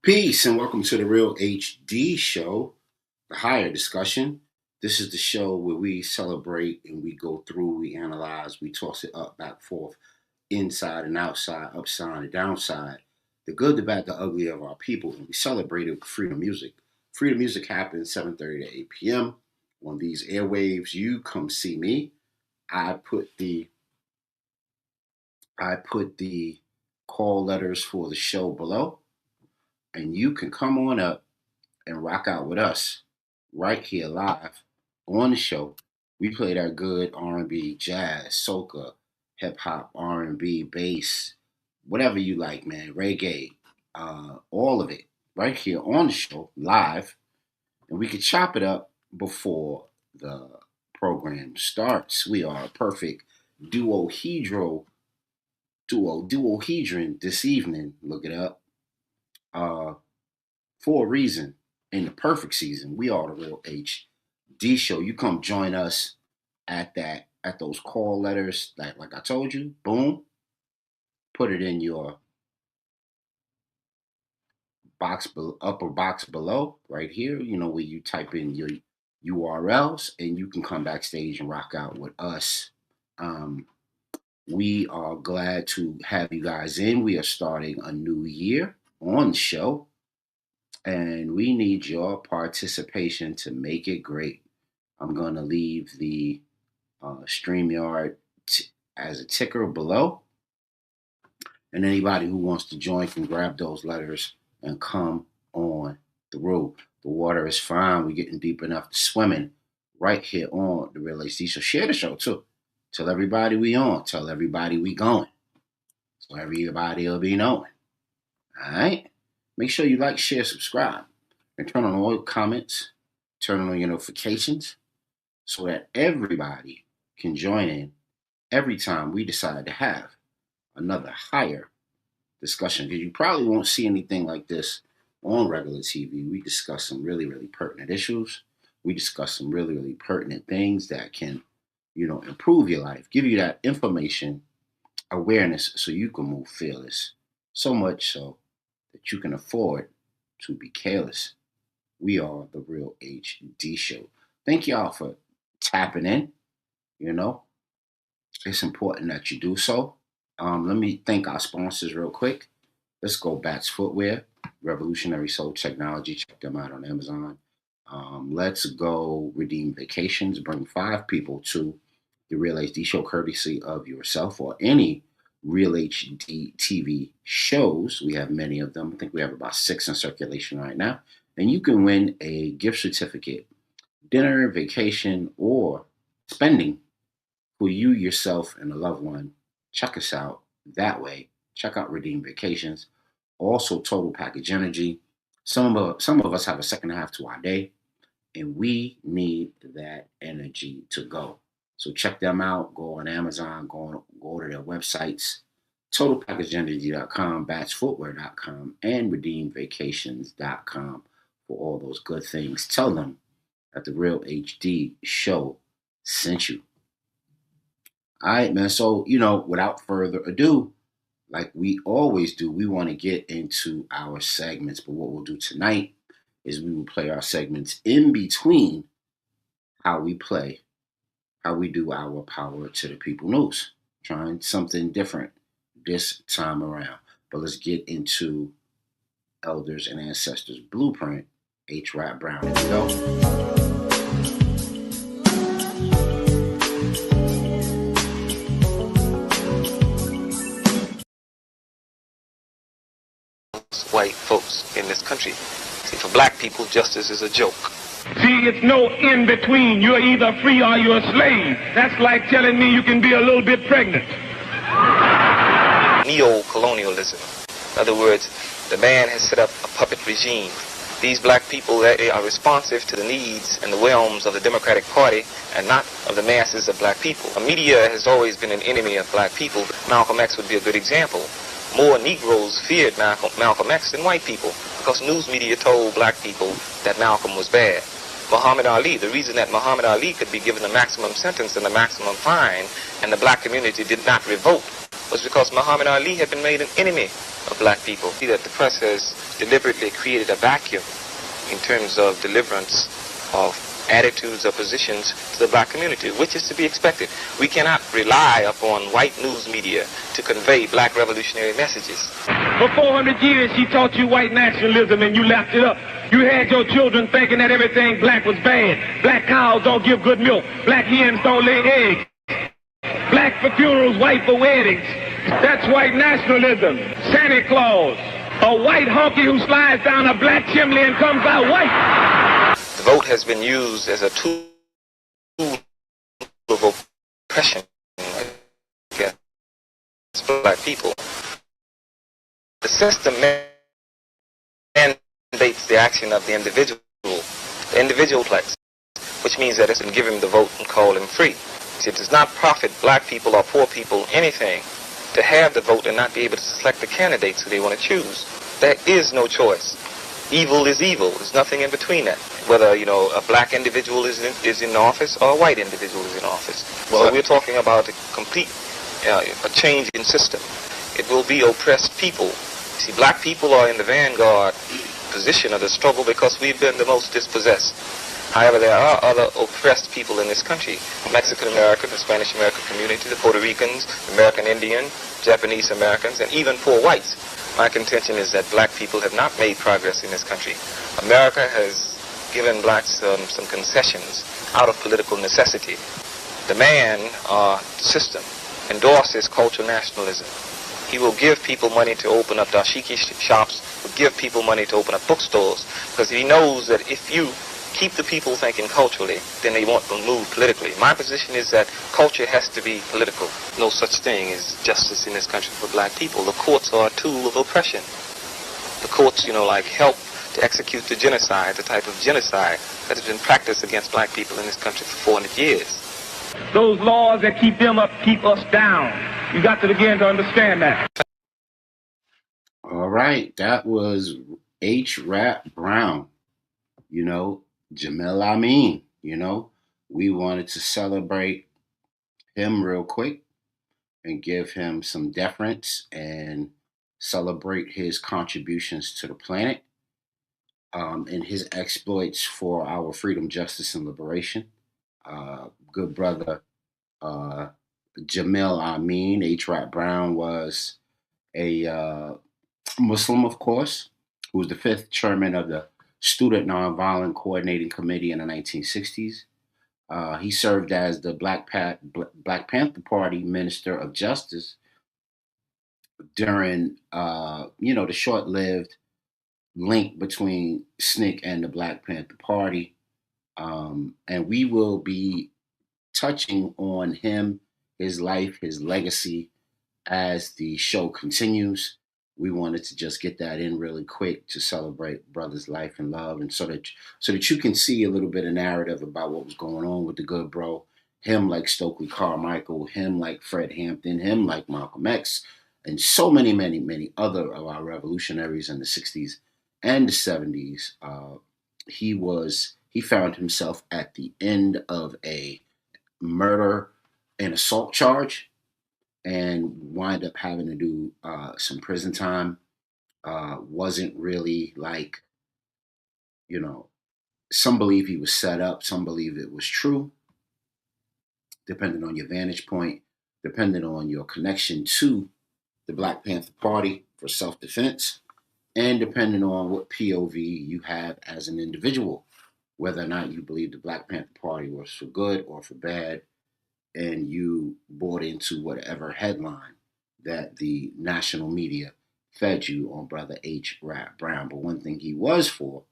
Peace and welcome to the Real HD Show, the higher discussion. This is the show where we celebrate and we go through, we analyze, we toss it up, back, forth, inside and outside, upside and downside, the good, the bad, the ugly of our people, and we celebrate it with freedom music. Freedom music happens 7:30 to 8 p.m. on these airwaves. You come see me. I put the I put the call letters for the show below, and you can come on up and rock out with us right here live on the show. We play that good R&B, jazz, soca, hip hop, R&B, bass, whatever you like, man, reggae, all of it right here on the show live, and we can chop it up before the program starts. We are a perfect duohedron this evening. Look it up. Uh, for a reason, in the perfect season. We are the Real HD Show. You come join us at those call letters. Like I told you, boom, put it in your upper box below, right here. You know where you type in your URLs, and you can come backstage and rock out with us. Um, we are glad to have you guys in. We are starting a new year on the show, and we need your participation to make it great. I'm going to leave the StreamYard as a ticker below, and anybody who wants to join can grab those letters and come on through. The water is fine. We're getting deep enough to swimming right here on the Real HD. So share the show too. Tell everybody we on. Tell everybody we going. So everybody will be knowing. All right? Make sure you like, share, subscribe, and turn on all your comments. Turn on your notifications so that everybody can join in every time we decide to have another higher discussion. Because you probably won't see anything like this on regular TV. We discuss some really, really pertinent issues. We discuss some really, really pertinent things that can, improve your life, give you that information, awareness, so you can move fearless. So much so that you can afford to be careless. We are the Real HD Show. Thank y'all for tapping in. It's important that you do so. Let me thank our sponsors real quick. Let's go Bats Footwear, Revolutionary Soul Technology. Check them out on Amazon. Let's go Redeem Vacations. Bring 5 people to the Real HD Show, courtesy of yourself or any Real HD TV shows. We have many of them. I think we have about 6 in circulation right now. And you can win a gift certificate, dinner, vacation, or spending for you, yourself, and a loved one. Check us out that way. Check out Redeem Vacations. Also, Total Package Energy. Some of us have a second half to our day, and we need that energy to go. So check them out. Go on Amazon. Go to their websites, totalpackageenergy.com, batsfootwear.com, and redeemvacations.com for all those good things. Tell them that the Real HD Show sent you. All right, man. So, without further ado, like we always do, we want to get into our segments. But what we'll do tonight is we will play our segments in between how we do our Power to the People news. Trying something different this time around. But let's get into Elders and Ancestors Blueprint, H. Rap Brown. Here we go. White folks in this country. See, for black people, justice is a joke. See, it's no in between. You're either free or you're a slave. That's like telling me you can be a little bit pregnant. Neo-colonialism. In other words, the man has set up a puppet regime. These black people, they are responsive to the needs and the whims of the Democratic Party and not of the masses of black people. The media has always been an enemy of black people. Malcolm X would be a good example. More Negroes feared Malcolm X than white people because news media told black people that Malcolm was bad. Muhammad Ali, the reason that Muhammad Ali could be given the maximum sentence and the maximum fine and the black community did not revolt was because Muhammad Ali had been made an enemy of black people. See that the press has deliberately created a vacuum in terms of deliverance of attitudes or positions to the black community, which is to be expected. We cannot rely upon white news media to convey black revolutionary messages. For 400 years, she taught you white nationalism and you lapped it up. You had your children thinking that everything black was bad. Black cows don't give good milk. Black hens don't lay eggs. Black for funerals, white for weddings. That's white nationalism. Santa Claus, a white honky who slides down a black chimney and comes out white. The vote has been used as a tool of oppression against black people. The system mandates the action of the individual flex, which means that it's been give him the vote and call him free. See, it does not profit black people or poor people anything to have the vote and not be able to select the candidates who they want to choose. There is no choice. Evil is evil. There's nothing in between that. Whether, a black individual is in office or a white individual is in office. Well, so we're talking about a complete a change in system. It will be oppressed people. See, black people are in the vanguard position of the struggle because we've been the most dispossessed. However, there are other oppressed people in this country. Mexican American, the Spanish American community, the Puerto Ricans, American Indian, Japanese Americans, and even poor whites. My contention is that black people have not made progress in this country. America has given blacks some concessions out of political necessity. The man, system, endorses cultural nationalism. He will give people money to open up dashiki shops, will give people money to open up bookstores, because he knows that if you keep the people thinking culturally, then they won't move politically. My position is that culture has to be political. No such thing as justice in this country for black people. The courts are a tool of oppression. The courts, help to execute the genocide, the type of genocide that has been practiced against black people in this country for 400 years. Those laws that keep them up keep us down. You got to begin to understand that. All right, that was H. Rap Brown. Jamil Amin, we wanted to celebrate him real quick and give him some deference and celebrate his contributions to the planet and his exploits for our freedom, justice, and liberation. Good brother Jamil Amin, H. Rap Brown, was a Muslim, of course, who was the fifth chairman of the Student Nonviolent Coordinating Committee in the 1960s. He served as the Black Panther Party Minister of Justice during, the short-lived link between SNCC and the Black Panther Party. And we will be touching on him, his life, his legacy as the show continues. We wanted to just get that in really quick to celebrate brother's life and love, and so that you can see a little bit of narrative about what was going on with the good bro. Him like Stokely Carmichael, him like Fred Hampton, him like Malcolm X, and so many, many, many other of our revolutionaries in the 60s and the 70s. He found himself at the end of a murder and assault charge and wind up having to do some prison time. Wasn't really like, some believe he was set up, some believe it was true, depending on your vantage point, depending on your connection to the Black Panther Party for self-defense, and depending on what POV you have as an individual, whether or not you believe the Black Panther Party was for good or for bad, and you bought into whatever headline that the national media fed you on brother H. Rap Brown. But one thing he was for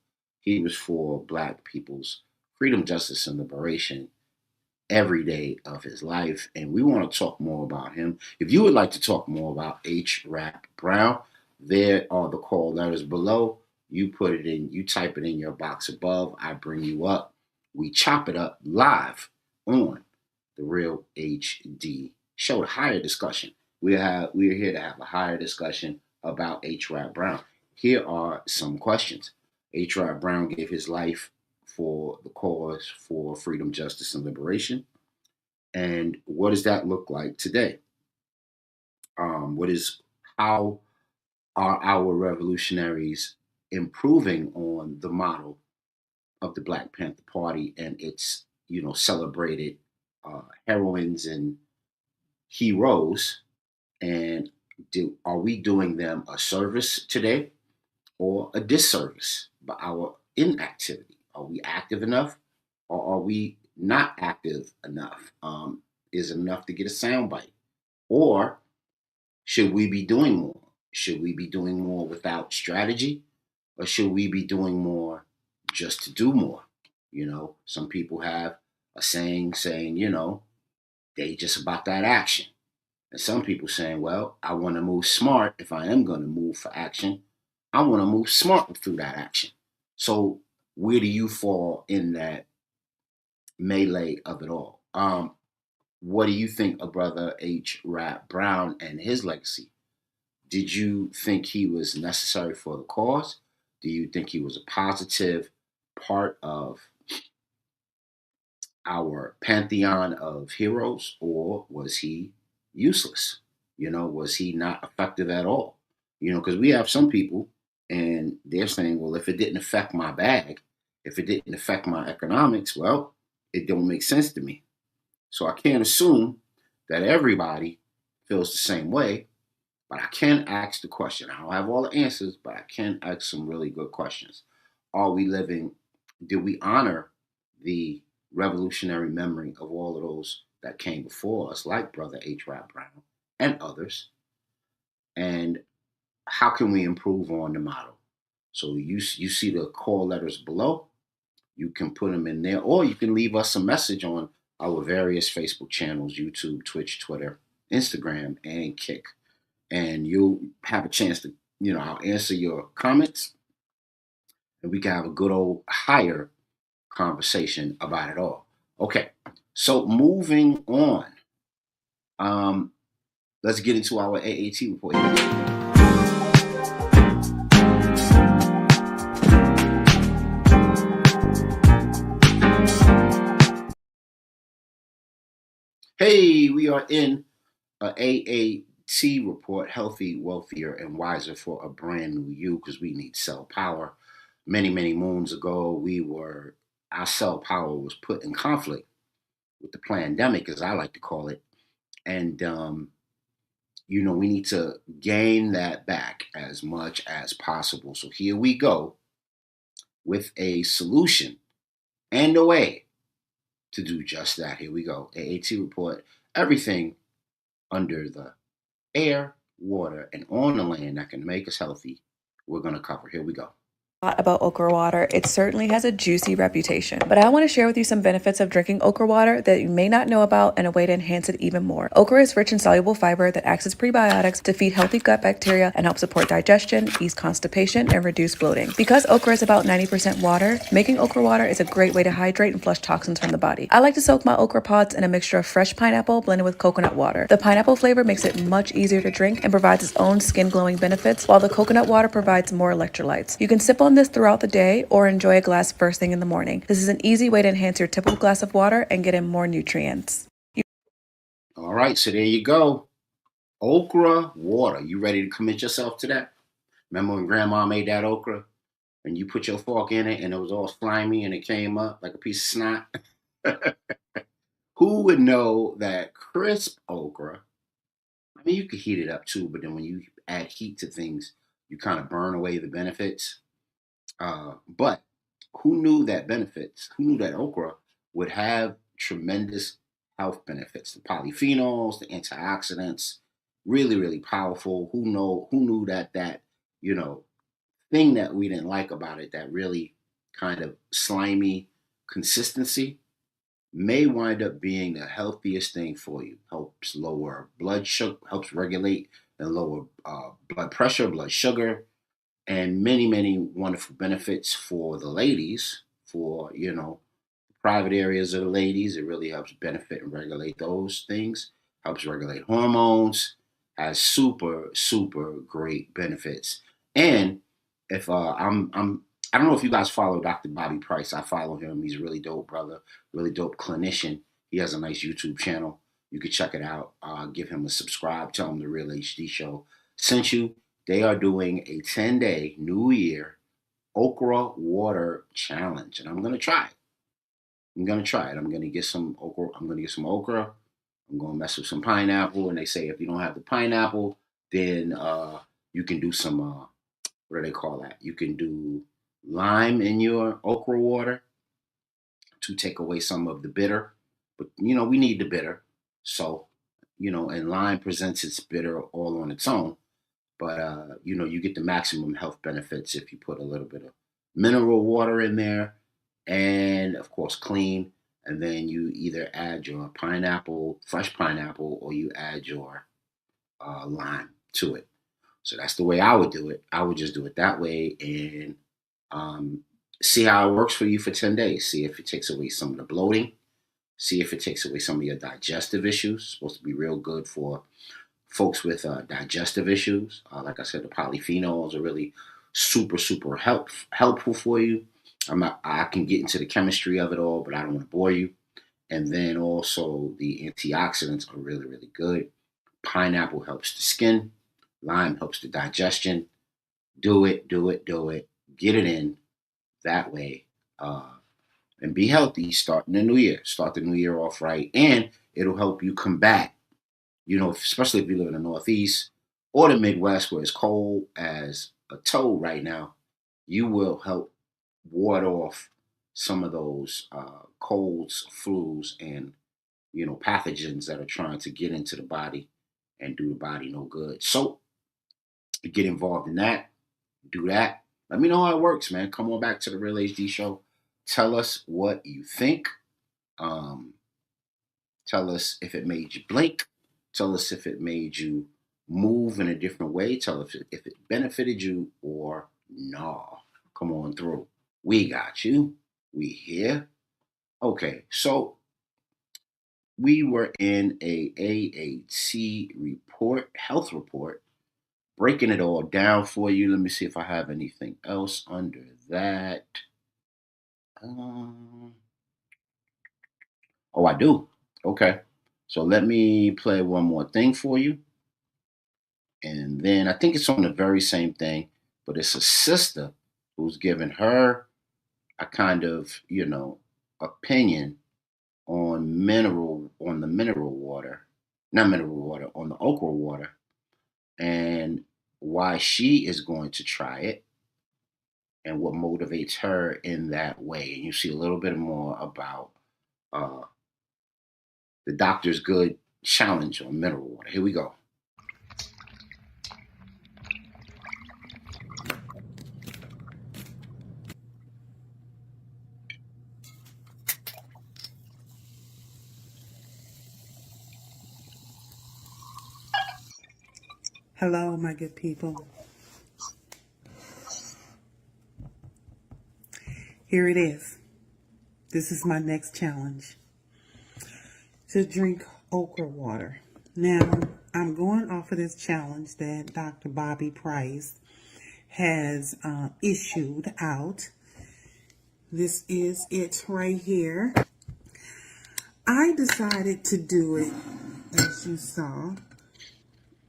black people's freedom, justice, and liberation every day of his life. And we want to talk more about him. If you would like to talk more about H. Rap Brown, there are the call letters below. You put it in, you type it in your box above. I bring you up. We chop it up live on the Real HD Show. A higher discussion. We are here to have a higher discussion about H. Rap Brown. Here are some questions. H. Rap Brown gave his life for the cause for freedom, justice, and liberation. And what does that look like today? How are our revolutionaries improving on the model of the Black Panther Party and its, celebrated heroines and heroes? And are we doing them a service today or a disservice by our inactivity? Are we active enough or are we not active enough? Is it enough to get a soundbite? Or should we be doing more? Should we be doing more without strategy? Or should we be doing more just to do more? Some people have a saying, they just about that action. And some people saying, well, I want to move smart. If I am going to move for action, I want to move smart through that action. So where do you fall in that melee of it all? What do you think of Brother H. Rap Brown and his legacy? Did you think he was necessary for the cause? Do you think he was a positive part of our pantheon of heroes, or was he useless? Was he not effective at all? Because we have some people and they're saying, well, if it didn't affect my bag, if it didn't affect my economics, well, it don't make sense to me. So I can't assume that everybody feels the same way, but I can ask the question. I don't have all the answers, but I can ask some really good questions. Are we living, do we honor the revolutionary memory of all of those that came before us, like Brother H. Rap Brown and others? And how can we improve on the model? So you see the call letters below. You can put them in there, or you can leave us a message on our various Facebook channels, YouTube, Twitch, Twitter, Instagram, and Kick. And you'll have a chance to, I'll answer your comments and we can have a good old higher conversation about it all. Okay, so moving on. Let's get into our AAT report. Hey, we are in a AAT report, healthy, wealthier, and wiser for a brand new you, because we need cell power. Many, many moons ago, our cell power was put in conflict with the pandemic, as I like to call it. And, we need to gain that back as much as possible. So here we go with a solution and a way to do just that. Here we go. AAT report, everything under the air, water, and on the land that can make us healthy, we're going to cover. Here we go. About okra water. It certainly has a juicy reputation, but I want to share with you some benefits of drinking okra water that you may not know about and a way to enhance it even more. Okra is rich in soluble fiber that acts as prebiotics to feed healthy gut bacteria and help support digestion, ease constipation, and reduce bloating. Because okra is about 90% water, making okra water is a great way to hydrate and flush toxins from the body. I like to soak my okra pods in a mixture of fresh pineapple blended with coconut water. The pineapple flavor makes it much easier to drink and provides its own skin glowing benefits, while the coconut water provides more electrolytes. You can sip on this throughout the day or enjoy a glass first thing in the morning. This is an easy way to enhance your typical glass of water and get in more nutrients. All right, so there you go. Okra water. You ready to commit yourself to that? Remember when Grandma made that okra and you put your fork in it and it was all slimy and it came up like a piece of snot? Who would know that crisp okra, I mean, you could heat it up too, but then when you add heat to things, you kind of burn away the benefits. But who knew that benefits? Who knew that okra would have tremendous health benefits? The polyphenols, the antioxidants, really, really powerful. Who knew that thing that we didn't like about it, that really kind of slimy consistency, may wind up being the healthiest thing for you. Helps lower blood sugar, helps regulate and lower blood pressure, blood sugar, and many, many wonderful benefits for the ladies, for, private areas of the ladies. It really helps benefit and regulate those things, helps regulate hormones, has super, super great benefits. And if I don't know if you guys follow Dr. Bobby Price. I follow him. He's a really dope brother, really dope clinician. He has a nice YouTube channel. You can check it out. Give him a subscribe. Tell him the Real HD Show sent you. They are doing a 10-day New Year okra water challenge, and I'm gonna try it. I'm gonna try it. I'm gonna get some okra. I'm gonna get some okra. I'm gonna mess with some pineapple. And they say if you don't have the pineapple, then you can do some what do they call that? You can do lime in your okra water to take away some of the bitter. But we need the bitter. So, and lime presents its bitter all on its own. But you get the maximum health benefits if you put a little bit of mineral water in there, and of course clean. And then you either add your pineapple, fresh pineapple, or you add your lime to it. So that's the way I would do it. I would just do it that way and um, see how it works for you for 10 days. See if it takes away some of the bloating. See if it takes away some of your digestive issues. It's supposed to be real good for folks with digestive issues. Like I said, the polyphenols are really super, super helpful for you. I can get into the chemistry of it all, but I don't want to bore you. And then also the antioxidants are really, really good. Pineapple helps the skin. Lime helps the digestion. Do it, do it, do it. Get it in that way. And be healthy starting the new year. Start the new year off right. And it'll help you combat, especially if you live in the Northeast or the Midwest where it's cold as a toad right now. You will help ward off some of those colds, flus, and pathogens that are trying to get into the body and do the body no good. So get involved in that. Do that. Let me know how it works, man. Come on back to the Real HD Show. Tell us what you think. Um, Tell us if it made you blink. Tell us if it made you move in a different way. Tell us if it benefited you or no. Come on through. We got you. We here. Okay, so we were in a AAT report, health report, breaking it all down for you. Let me see if I have anything else under that. Oh, I do. Okay. So let me play one more thing for you. And then I think it's on the very same thing, but it's a sister who's giving her a kind of, opinion on the mineral water, not mineral water, on the okra water, and why she is going to try it and what motivates her in that way. And you see a little bit more about uh, the Doctor's Good challenge on mineral water. Here we go. Hello, my good people. Here it is. This is my next challenge. To drink okra water. Now, I'm going off of this challenge that Dr. Bobby Price has issued out. This is it right here. I decided to do it, as you saw,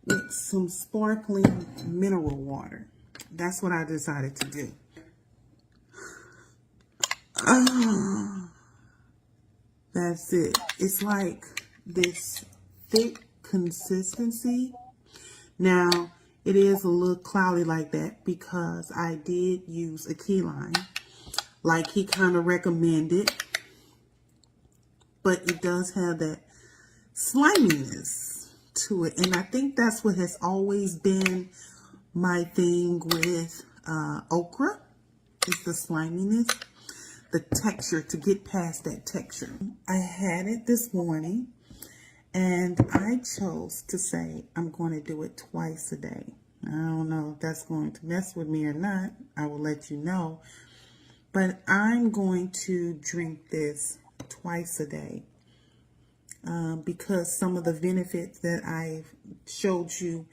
with some sparkling mineral water. That's what I decided to do. That's it. It's like this thick consistency. Now, it is a little cloudy like that because I did use a key lime, like he kind of recommended. But it does have that sliminess to it. And I think that's what has always been my thing with okra, is the sliminess, the texture, to get past that texture. I had it this morning and I chose to say I'm going to do it twice a day. I don't know if that's going to mess with me or not. I will let you know. But I'm going to drink this twice a day because some of the benefits that I showed you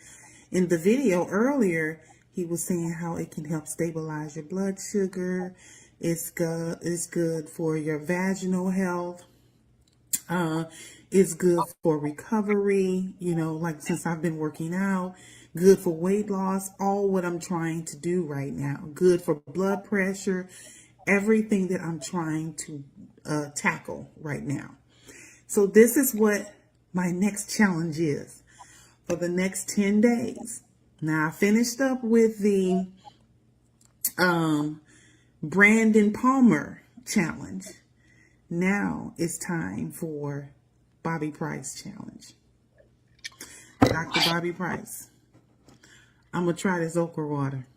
in the video earlier, he was saying how it can help stabilize your blood sugar. It's good for your vaginal health. It's good for recovery. Like since I've been working out, good for weight loss, all what I'm trying to do right now, good for blood pressure, everything that I'm trying to tackle right now. So this is what my next challenge is for the next 10 days. Now I finished up with the Brandon Palmer challenge. Now it's time for Bobby Price challenge. Dr. Bobby Price, I'm going to try this okra water.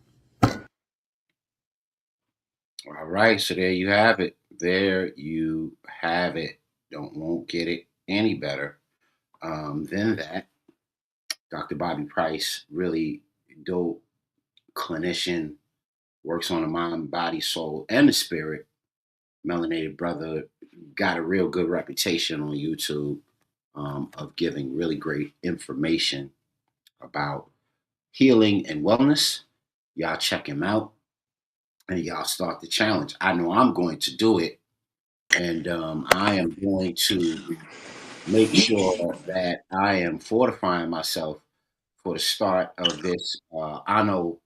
All right, so there you have it. There you have it. Won't get it any better than that. Dr. Bobby Price, really dope clinician, works on the mind, body, soul, and the spirit. Melanated brother, got a real good reputation on YouTube of giving really great information about healing and wellness. Y'all check him out and y'all start the challenge. I know I'm going to do it, and I am going to make sure that I am fortifying myself for the start of this Anno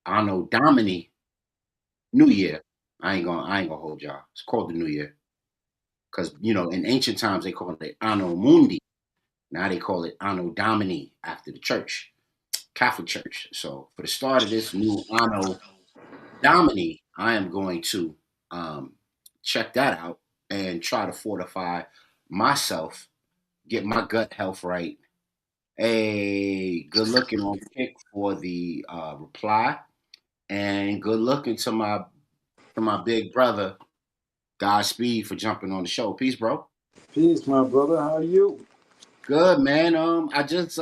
Domini New Year. I ain't gonna hold y'all. It's called the New Year because in ancient times they called it Anno Mundi. Now they call it Anno Domini after the church, Catholic Church. So for the start of this new Anno Domini, I am going to check that out and try to fortify myself, get my gut health right. Hey, good looking on pick for the reply, and good looking to my big brother. Godspeed for jumping on the show. Peace, bro. Peace, my brother. How are you? Good, man. I just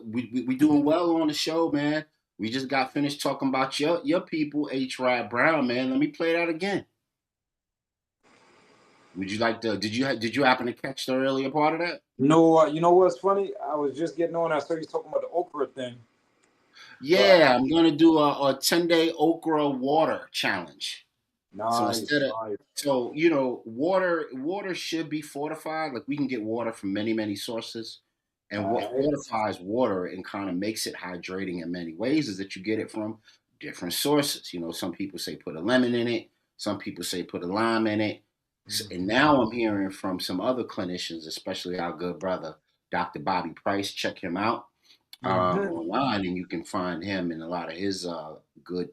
we doing well on the show, man. We just got finished talking about your people, H. Rod Brown, man. Let me play that again. Would you like to? Did you happen to catch the earlier part of that? No, you know what's funny? I was just getting on. I saw you talking about the okra thing. Yeah, I'm gonna do a 10-day okra water challenge. So Nice, instead of nice. water should be fortified. Like we can get water from many sources, and what All right. fortifies water and kind of makes it hydrating in many ways is that you get it from different sources. Some people say put a lemon in it, some people say put a lime in it, and now I'm hearing from some other clinicians, especially our good brother Dr. Bobby Price. Check him out Mm-hmm. online, and you can find him and a lot of his good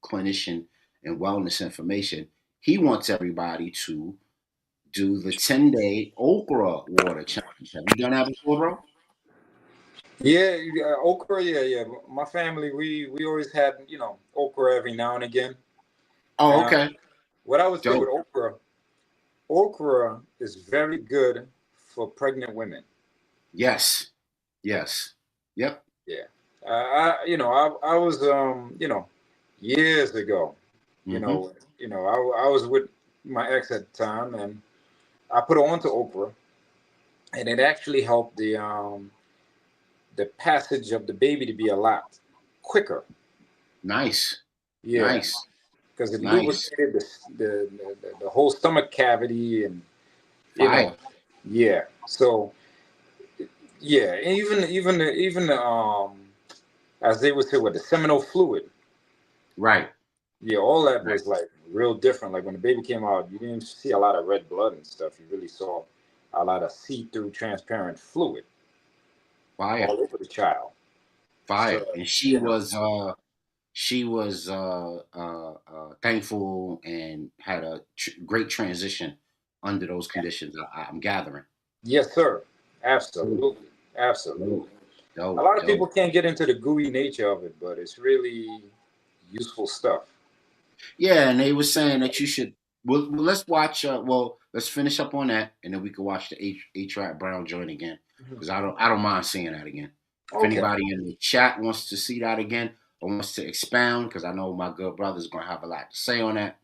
clinician and wellness information. He wants everybody to do the 10-day okra water challenge. Have you done that before, bro? Yeah, okra. Yeah. My family, we always had okra every now and again. Oh, And okay. what I would say with Dope. okra is very good for pregnant women. Yes. Yes. Yep. Yeah. I was years ago. Mm-hmm. I was with my ex at the time, and I put her onto okra, and it actually helped the passage of the baby to be a lot quicker. Nice. Yeah, Nice. because it Nice. lubricated the whole stomach cavity, and you know, Fire. yeah. So yeah, and even as they would say with the seminal fluid, Right. yeah, all that Right. was like real different. Like when the baby came out, you didn't see a lot of red blood and stuff. You really saw a lot of see-through, transparent fluid Fire. all over the child. So Fire. And she you know, was thankful and had a great transition under those conditions. I'm gathering. yes, sir. Dope. Absolutely, absolutely. Dope. A Dope. lot of people Dope. can't get into the gooey nature of it, but it's really useful stuff. Yeah, and they were saying that you should. Well, let's watch. Let's finish up on that, and then we can watch the H. Rap Brown joint again Mhm. because I don't mind seeing that again. If Okay. anybody in the chat wants to see that again or wants to expound, because I know my good brother's gonna have a lot to say on that,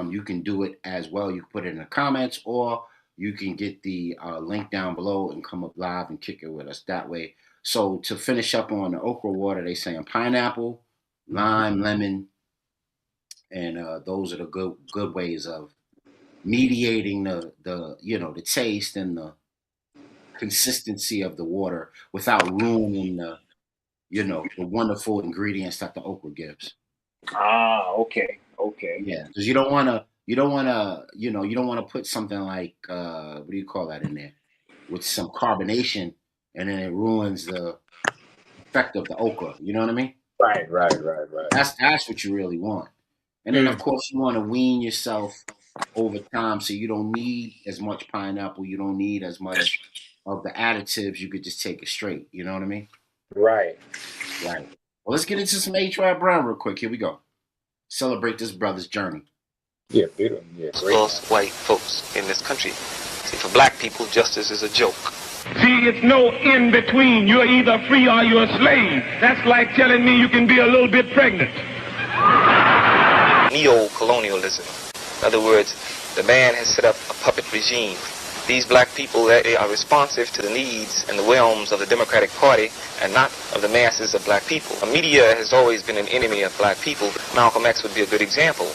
you can do it as well. You can put it in the comments, or you can get the link down below and come up live and kick it with us that way. So to finish up on the okra water, they saying pineapple, Mhm. lime, lemon, and those are the good ways of mediating the taste and the consistency of the water without ruining the wonderful ingredients that the okra gives. Ah, okay, okay. Yeah, because you don't want to put something like what do you call that in there with some carbonation, and then it ruins the effect of the okra. You know what I mean? Right, right, right, right. That's what you really want. And then of Mm, course you want to wean yourself over time, so you don't need as much pineapple. You don't need as much of the additives. You could just take it straight. You know what I mean? right. Right. Well, let's get into some H. Rap Brown real quick. Here we go. Celebrate this brother's journey. Yeah, beautiful. Yeah, great. Us white folks in this country. See, for black people, justice is a joke. See, it's no in between. You're either free or you're a slave. That's like telling me you can be a little bit pregnant. Neo-colonialism. In other words, the man has set up a puppet regime. These black people, they are responsive to the needs and the whims of the Democratic Party and not of the masses of black people. The media has always been an enemy of black people. Malcolm X would be a good example.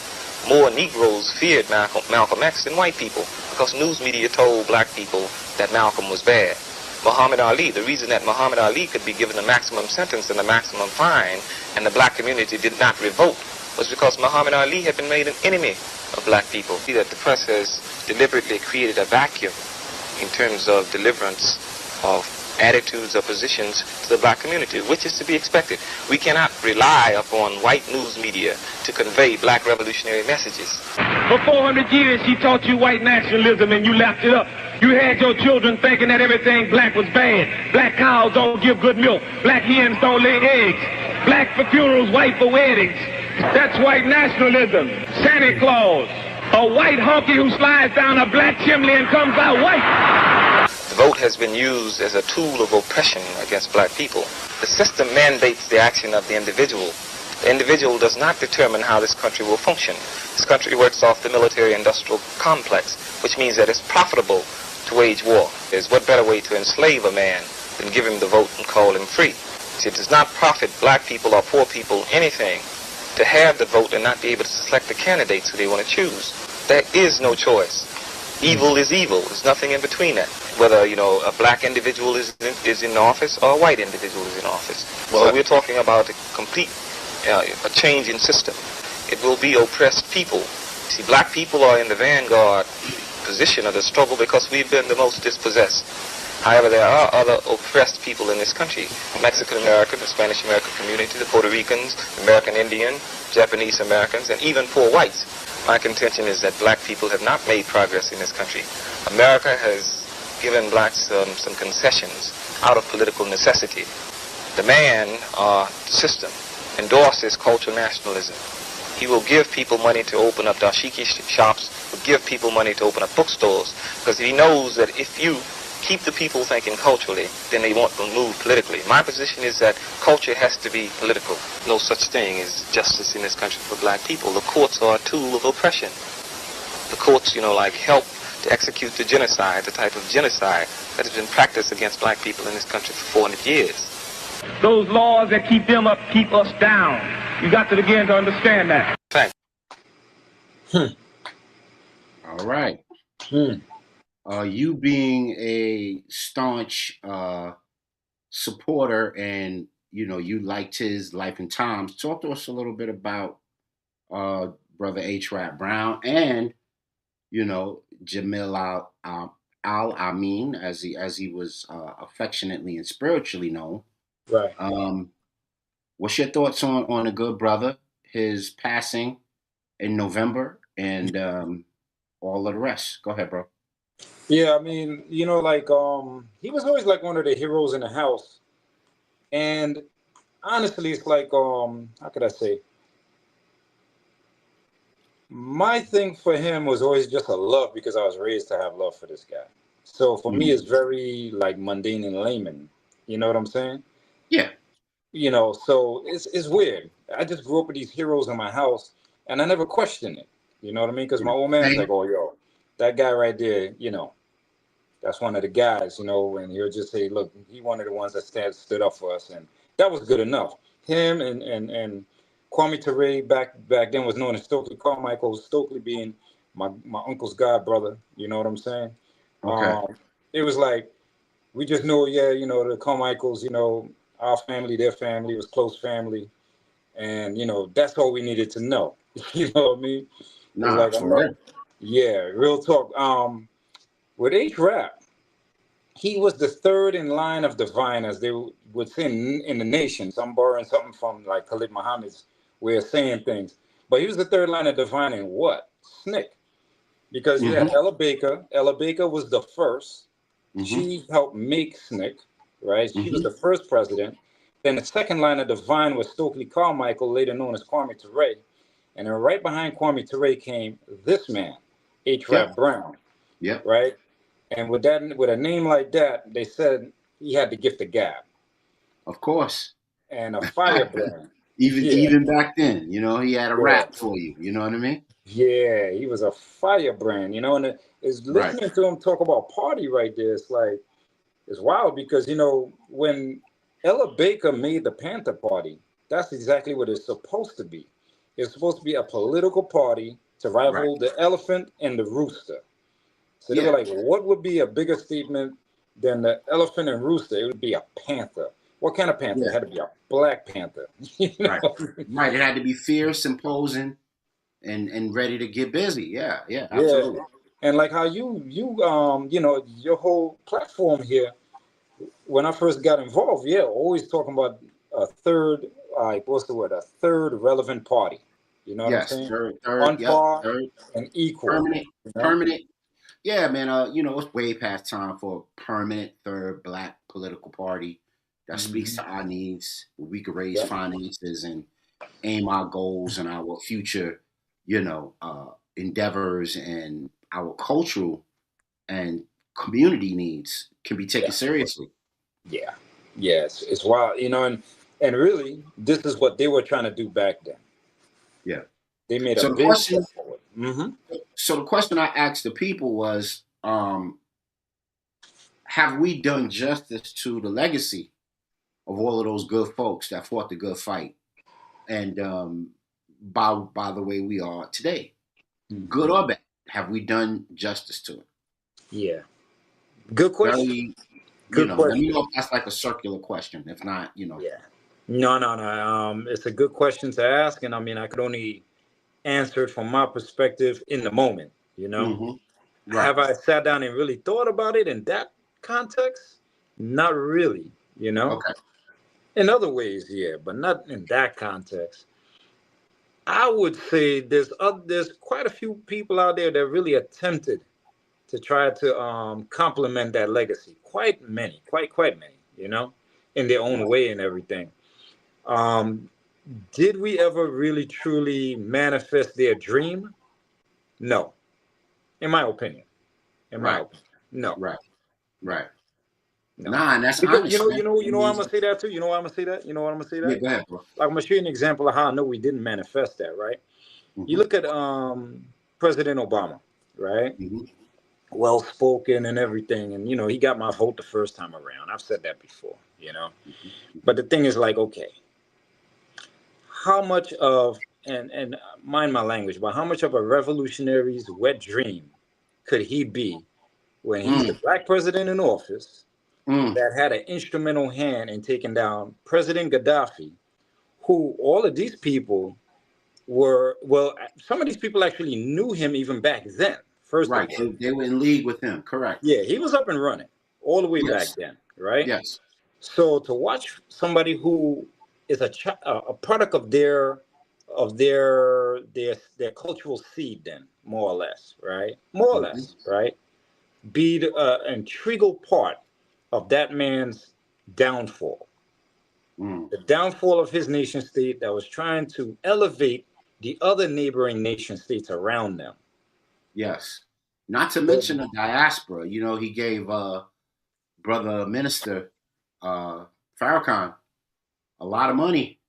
More Negroes feared Malcolm X than white people because news media told black people that Malcolm was bad. Muhammad Ali, the reason that Muhammad Ali could be given the maximum sentence and the maximum fine and the black community did not revolt was because Muhammad Ali had been made an enemy of black people. See that the press has deliberately created a vacuum in terms of deliverance of attitudes or positions to the black community, which is to be expected. We cannot rely upon white news media to convey black revolutionary messages. For 400 years, she taught you white nationalism and you lapped it up. You had your children thinking that everything black was bad. Black cows don't give good milk. Black hens don't lay eggs. Black for funerals, white for weddings. That's white nationalism. Santa Claus, a white honky who slides down a black chimney and comes out white. The vote has been used as a tool of oppression against black people. The system mandates the action of the individual. The individual does not determine how this country will function. This country works off the military-industrial complex, which means that it's profitable to wage war. There's what better way to enslave a man than give him the vote and call him free? See, it does not profit black people or poor people anything to have the vote and not be able to select the candidates who they want to choose. There is no choice. Evil is evil. There's nothing in between that. Whether, a black individual is in office or a white individual is in office. So we're talking about a complete a change in system. It will be oppressed people. See, black people are in the vanguard position of the struggle because we've been the most dispossessed. However, there are other oppressed people in this country. Mexican American, the Spanish American community, the Puerto Ricans, the American Indian, Japanese Americans, and even poor whites. My contention is that black people have not made progress in this country. America has given blacks some concessions out of political necessity. The man, system, endorses cultural nationalism. He will give people money to open up dashiki shops, will give people money to open up bookstores, because he knows that if you keep the people thinking culturally, then they won't move politically. My position is that culture has to be political. No such thing as justice in this country for black people. The courts are a tool of oppression. The courts, help to execute the genocide, the type of genocide that has been practiced against black people in this country for 400 years. Those laws that keep them up keep us down. You got to begin to understand that. Thanks. All right. You being a staunch supporter and you liked his Life and Times, talk to us a little bit about brother H. Rap Brown and Jamil Al-Amin, as he was affectionately and spiritually known. Right. What's your thoughts on a good brother, his passing in November, and all of the rest? Go ahead, bro. Yeah, I mean, he was always like one of the heroes in the house. And honestly, it's like, how could I say? My thing for him was always just a love because I was raised to have love for this guy. So for me, it's very like mundane and layman. You know what I'm saying? Yeah. So it's weird. I just grew up with these heroes in my house and I never questioned it. You know what I mean? Because my old man's like, oh, yo, that guy right there, that's one of the guys, and he'll just say, look, he one of the ones that stood up for us. And that was good enough. Him and Kwame Ture back then was known as Stokely Carmichael, Stokely being my uncle's god brother. You know what I'm saying? Okay. It was like, we just know, the Carmichaels, our family, their family, it was close family. And, you know, that's all we needed to know. You know what I mean? It's Nah, like, I for know, real. yeah, real talk. With H-Rap, he was the third in line of divine, as they would say in the nation. So I'm borrowing something from like Khalid Muhammad's way of saying things. But he was the third line of divine in what? Snick. Because you Mm-hmm. had Ella Baker. Ella Baker was the first. Mm-hmm. She helped make SNCC, right? She was Mm-hmm. the first president. Then the second line of divine was Stokely Carmichael, later known as Kwame Ture. And then right behind Kwame Ture came this man, H. Yep. Rap Brown, Yep. right? And with a name like that, they said he had the gift of gab Of course. and a firebrand. Yeah, Even back then, he had a yeah. rap for you. You know what I mean? Yeah, he was a firebrand, and it's Right. listening to him talk about party right there. It's like, it's wild because, when Ella Baker made the Panther Party, that's exactly what it's supposed to be. It's supposed to be a political party to Right. rival the elephant and the rooster. So they were Yeah. like, what would be a bigger statement than the elephant and rooster? It would be a panther. What kind of panther? It Yeah. had to be a black panther. You Right. know? Right. It had to be fierce, imposing, and ready to get busy. Yeah. Yeah. Yeah. Absolutely. And like how your whole platform here, when I first got involved, yeah, always talking about a third, like what's the word? A third relevant party. You know what I'm Yes. saying? Third. On Yep. par Third. and equal. Permanent. You know? Permanent. Yeah, man. It's way past time for a permanent third black political party that speaks Hmm. to our needs, where we could raise Yeah. finances and aim our goals and our future, endeavors and our cultural and community needs can be taken Yeah. seriously. Yeah. Yes. It's wild. And really, this is what they were trying to do back then. Yeah. They made a So the big step question, forward. Hmm. so the question I asked the people was, have we done justice to the legacy of all of those good folks that fought the good fight, and by the way we are today, good or bad, have we done justice to it? Yeah. Good question. Very, Good let me question. know if that's like a circular question. If not, Yeah. No, no, no. It's a good question to ask, and I mean, I could only answer it from my perspective in the moment. hmm right, Have I sat down and really thought about it in that context? Not really. okay, In other ways, yeah, but not in that context. I would say there's quite a few people out there that really attempted to try to complement that legacy. Quite many, quite many. In their own right, way and everything. Um, did we ever really truly manifest their dream? No, in my opinion. In my right, opinion, no, right, no, right. no. Nah, and that's Because honest, man. you know why I'm gonna say that too. You know why I'm gonna say that. You know what I'm gonna say Yeah, that. go ahead, bro. Like I'm gonna show you an example of how I know we didn't manifest that. Right. You hmm look at President Obama. Right. hmm Well spoken and everything, and he got my vote the first time around. I've said that before. hmm But the thing is, like, okay, how much of and mind my language, but how much of a revolutionary's wet dream could he be when he's the mm, black president in office mm, that had an instrumental hand in taking down President Gaddafi, who all of these people some of these people actually knew him even back then, first of right. all. They were in league with him. Correct. Yeah, he was up and running all the way back Yes. then, right? Yes. So to watch somebody who is a product of their cultural seed, then more or less, right? More or hmm less, right? Be an integral part of that man's downfall, Mm, the downfall of his nation state that was trying to elevate the other neighboring nation states around them. yes. Not to So, mention the diaspora. He gave brother minister Farrakhan a lot of money.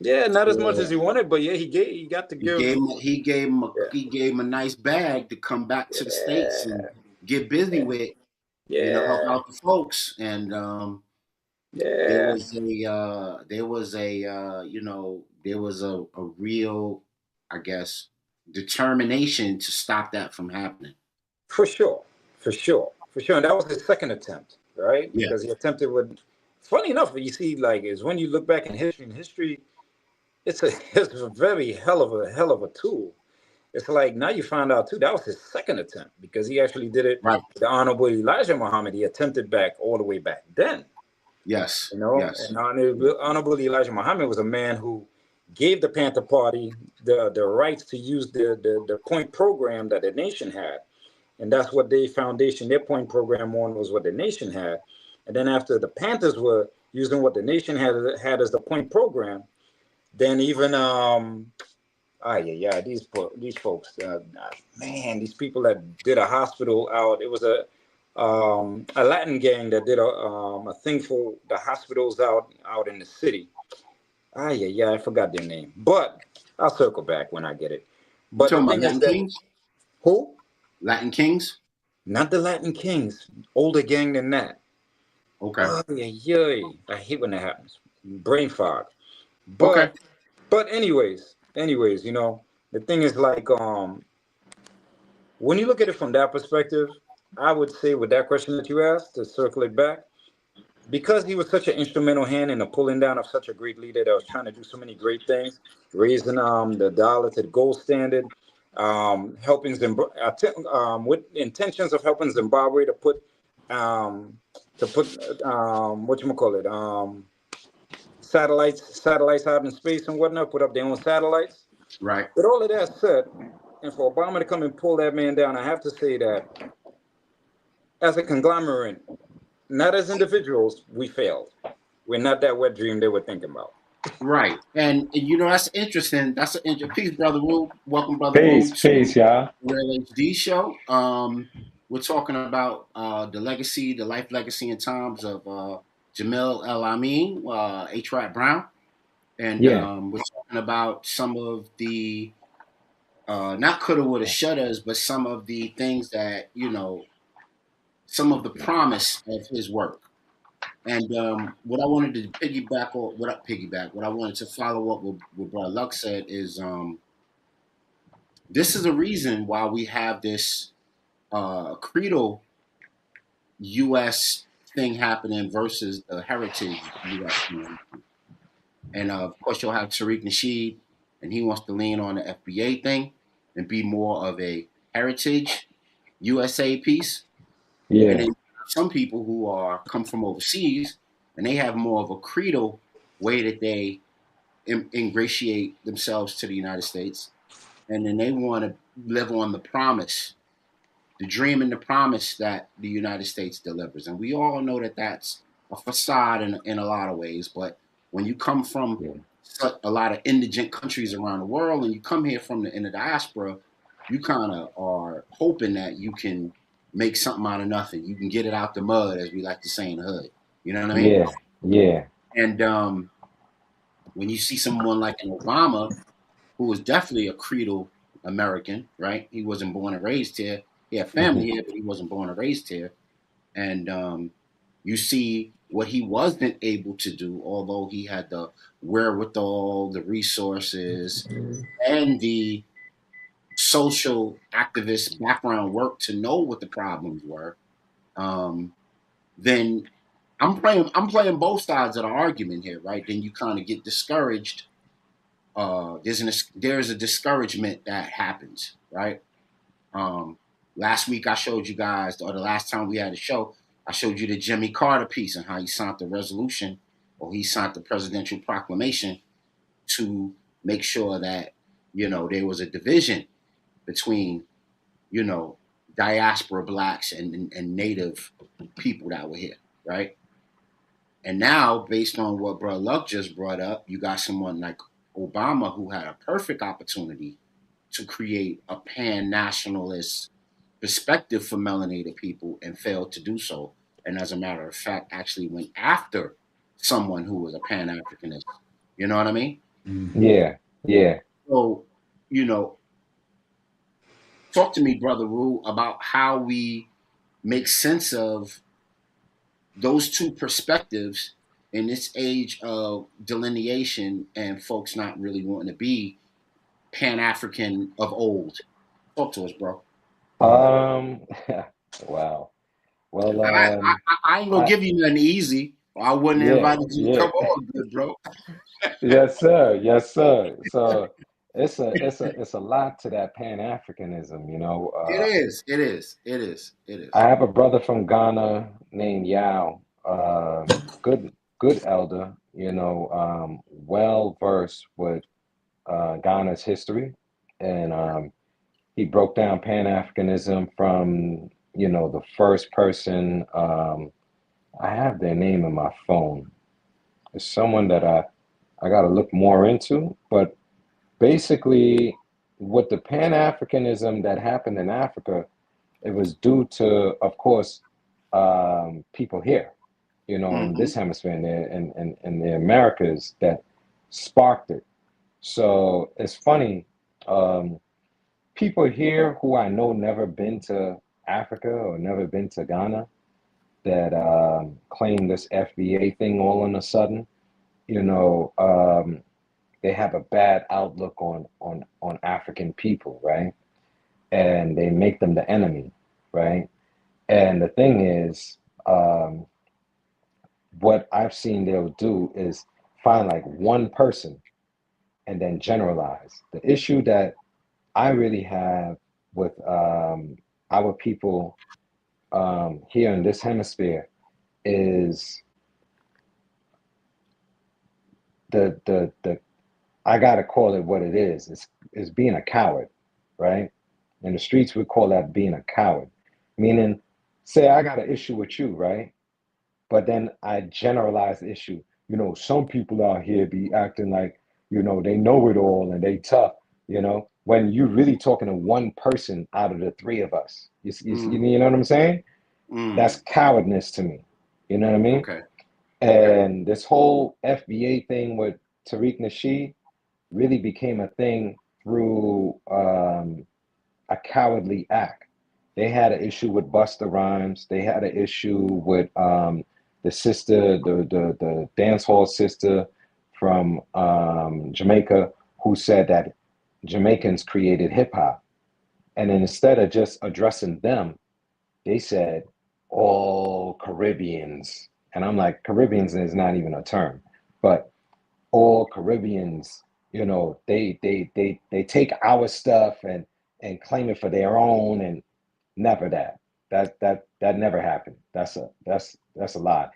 yeah, not as much as For, he wanted, but yeah, he got to he give. gave him Yeah, he gave him a nice bag to come back to the states and yeah, get busy with. Help yeah, out the folks. And there yeah, was a real, I guess, determination to stop that from happening. for sure, for sure, for sure. And that was his second attempt, right? Yeah. Because he attempted with funny enough, you see, like, is when you look back in history, it's a it's a very hell of a tool. It's like now you find out too that was his second attempt because he actually did it Right. with the Honorable Elijah Muhammad. He attempted back all the way back then. Yes. You know, Yes. and Honorable Elijah Muhammad was a man who gave the Panther Party the rights to use the point program that the nation had. And that's what they foundation their point program on was what the nation had. And then after the Panthers were using what the nation had as the point program, then even yeah, these folks, man, these people that did a hospital out. It was a Latin gang that did a thing for the hospitals out in the city. Yeah, I forgot their name, but I'll circle back when I get it. You But the talking about thing is Latin that Kings? who? Latin Kings? Not the Latin Kings, older gang than that. Okay. Yeah, I hate when that happens. Brain fog. Okay. But anyways, you know, the thing is like when you look at it from that perspective, I would say with that question that you asked, to circle it back, because he was such an instrumental hand in the pulling down of such a great leader that was trying to do so many great things, raising the dollar to the gold standard, helping Zimbabwe with intentions of helping Zimbabwe to put what you call it satellites out in space and whatnot, put up their own satellites. Right. With all of that said, and for Obama to come and pull that man down, I have to say that as a conglomerate, not as individuals, we failed. We're not that wet dream they were thinking about. Right. And you know, that's interesting. That's an interesting piece, Brother Rube. Welcome, Brother Rube, to Peace, y'all. the Real HD show. We're talking about the legacy, the life legacy and times of Jamil El-Amin, H. Rat Brown. And Yeah. we're talking about some of the not coulda, woulda, shouldas, but some of the things that, you know, some of the promise of his work. And what I wanted to piggyback on, what I wanted to follow up with what Brother Luck said is this is a reason why we have this Credal U.S. thing happening versus the heritage U.S. thing. And of course, you'll have Tariq Nasheed, and he wants to lean on the FBA thing and be more of a heritage USA piece. Yeah. And then some people who are come from overseas, and they have more of a Credal way that they ingratiate themselves to the United States, and then they want to live on the promise, the dream and the promise that the United States delivers. And we all know that that's a facade in a lot of ways. But when you come from a lot of indigent countries around the world, and you come here from in the diaspora, you kind of are hoping that you can make something out of nothing. You can get it out the mud, as we like to say in the hood. You know what I mean? Yeah. And when you see someone like an Obama, who was definitely a Credal American, right? He wasn't born and raised here. He had family here, but he wasn't born and raised here. And you see what he wasn't able to do, although he had the wherewithal, the resources, and the social activist background work to know what the problems were. Then I'm playing both sides of the argument here, right? Then you kind of get discouraged. There's a discouragement that happens, right? Last week I showed you guys, or the last time we had a show, I showed you the Jimmy Carter piece and how he signed the resolution, or he signed the presidential proclamation to make sure that, you know, there was a division between, you know, diaspora blacks and native people that were here, right? And now, based on what Brother Luck just brought up, you got someone like Obama who had a perfect opportunity to create a pan-nationalist perspective for melanated people and failed to do so. And as a matter of fact, actually went after someone who was a Pan-Africanist. You know what I mean? Yeah. So, you know, talk to me, Brother Rue, about how we make sense of those two perspectives in this age of delineation and folks not really wanting to be Pan-African of old. Talk to us, bro. Wow. Well, I ain't gonna give you nothing easy. I wouldn't have Yeah, invited you to yeah. come on, good bro. Yes, sir. Yes, sir. So it's a lot to that Pan-Africanism, you know. It is. It is. It is. It is. I have a brother from Ghana named Yao, good elder, you know, well versed with Ghana's history, and he broke down Pan-Africanism from, you know, the first person. I have their name in my phone. It's someone that I got to look more into, but basically, with the Pan-Africanism that happened in Africa, it was due to, of course, people here, you know, in Mm-hmm. this hemisphere, in the Americas, that sparked it. So it's funny. People here who I know never been to Africa or never been to Ghana that claim this FBA thing all of a sudden, you know, they have a bad outlook on African people, right? And they make them the enemy, right? And the thing is, what I've seen they'll do is find like one person and then generalize. The issue that I really have with our people here in this hemisphere is the I gotta call it what it is. It's being a coward, right? In the streets, we call that being a coward. Meaning, say I got an issue with you, right? But then I generalize the issue. You know, some people out here be acting like, you know, they know it all and they tough, you know, when you're really talking to one person out of the three of us. Mm-hmm. You know what I'm saying? Mm. That's cowardness to me. You know what I mean? Okay. And this whole FBA thing with Tariq Nasheed really became a thing through a cowardly act. They had an issue with Busta Rhymes. They had an issue with the sister, the dance hall sister from Jamaica, who said that Jamaicans created hip hop. And then instead of just addressing them, they said all Caribbeans. And I'm like, Caribbeans is not even a term, but all Caribbeans, you know, they take our stuff and claim it for their own, and never that. That never happened. That's a lie.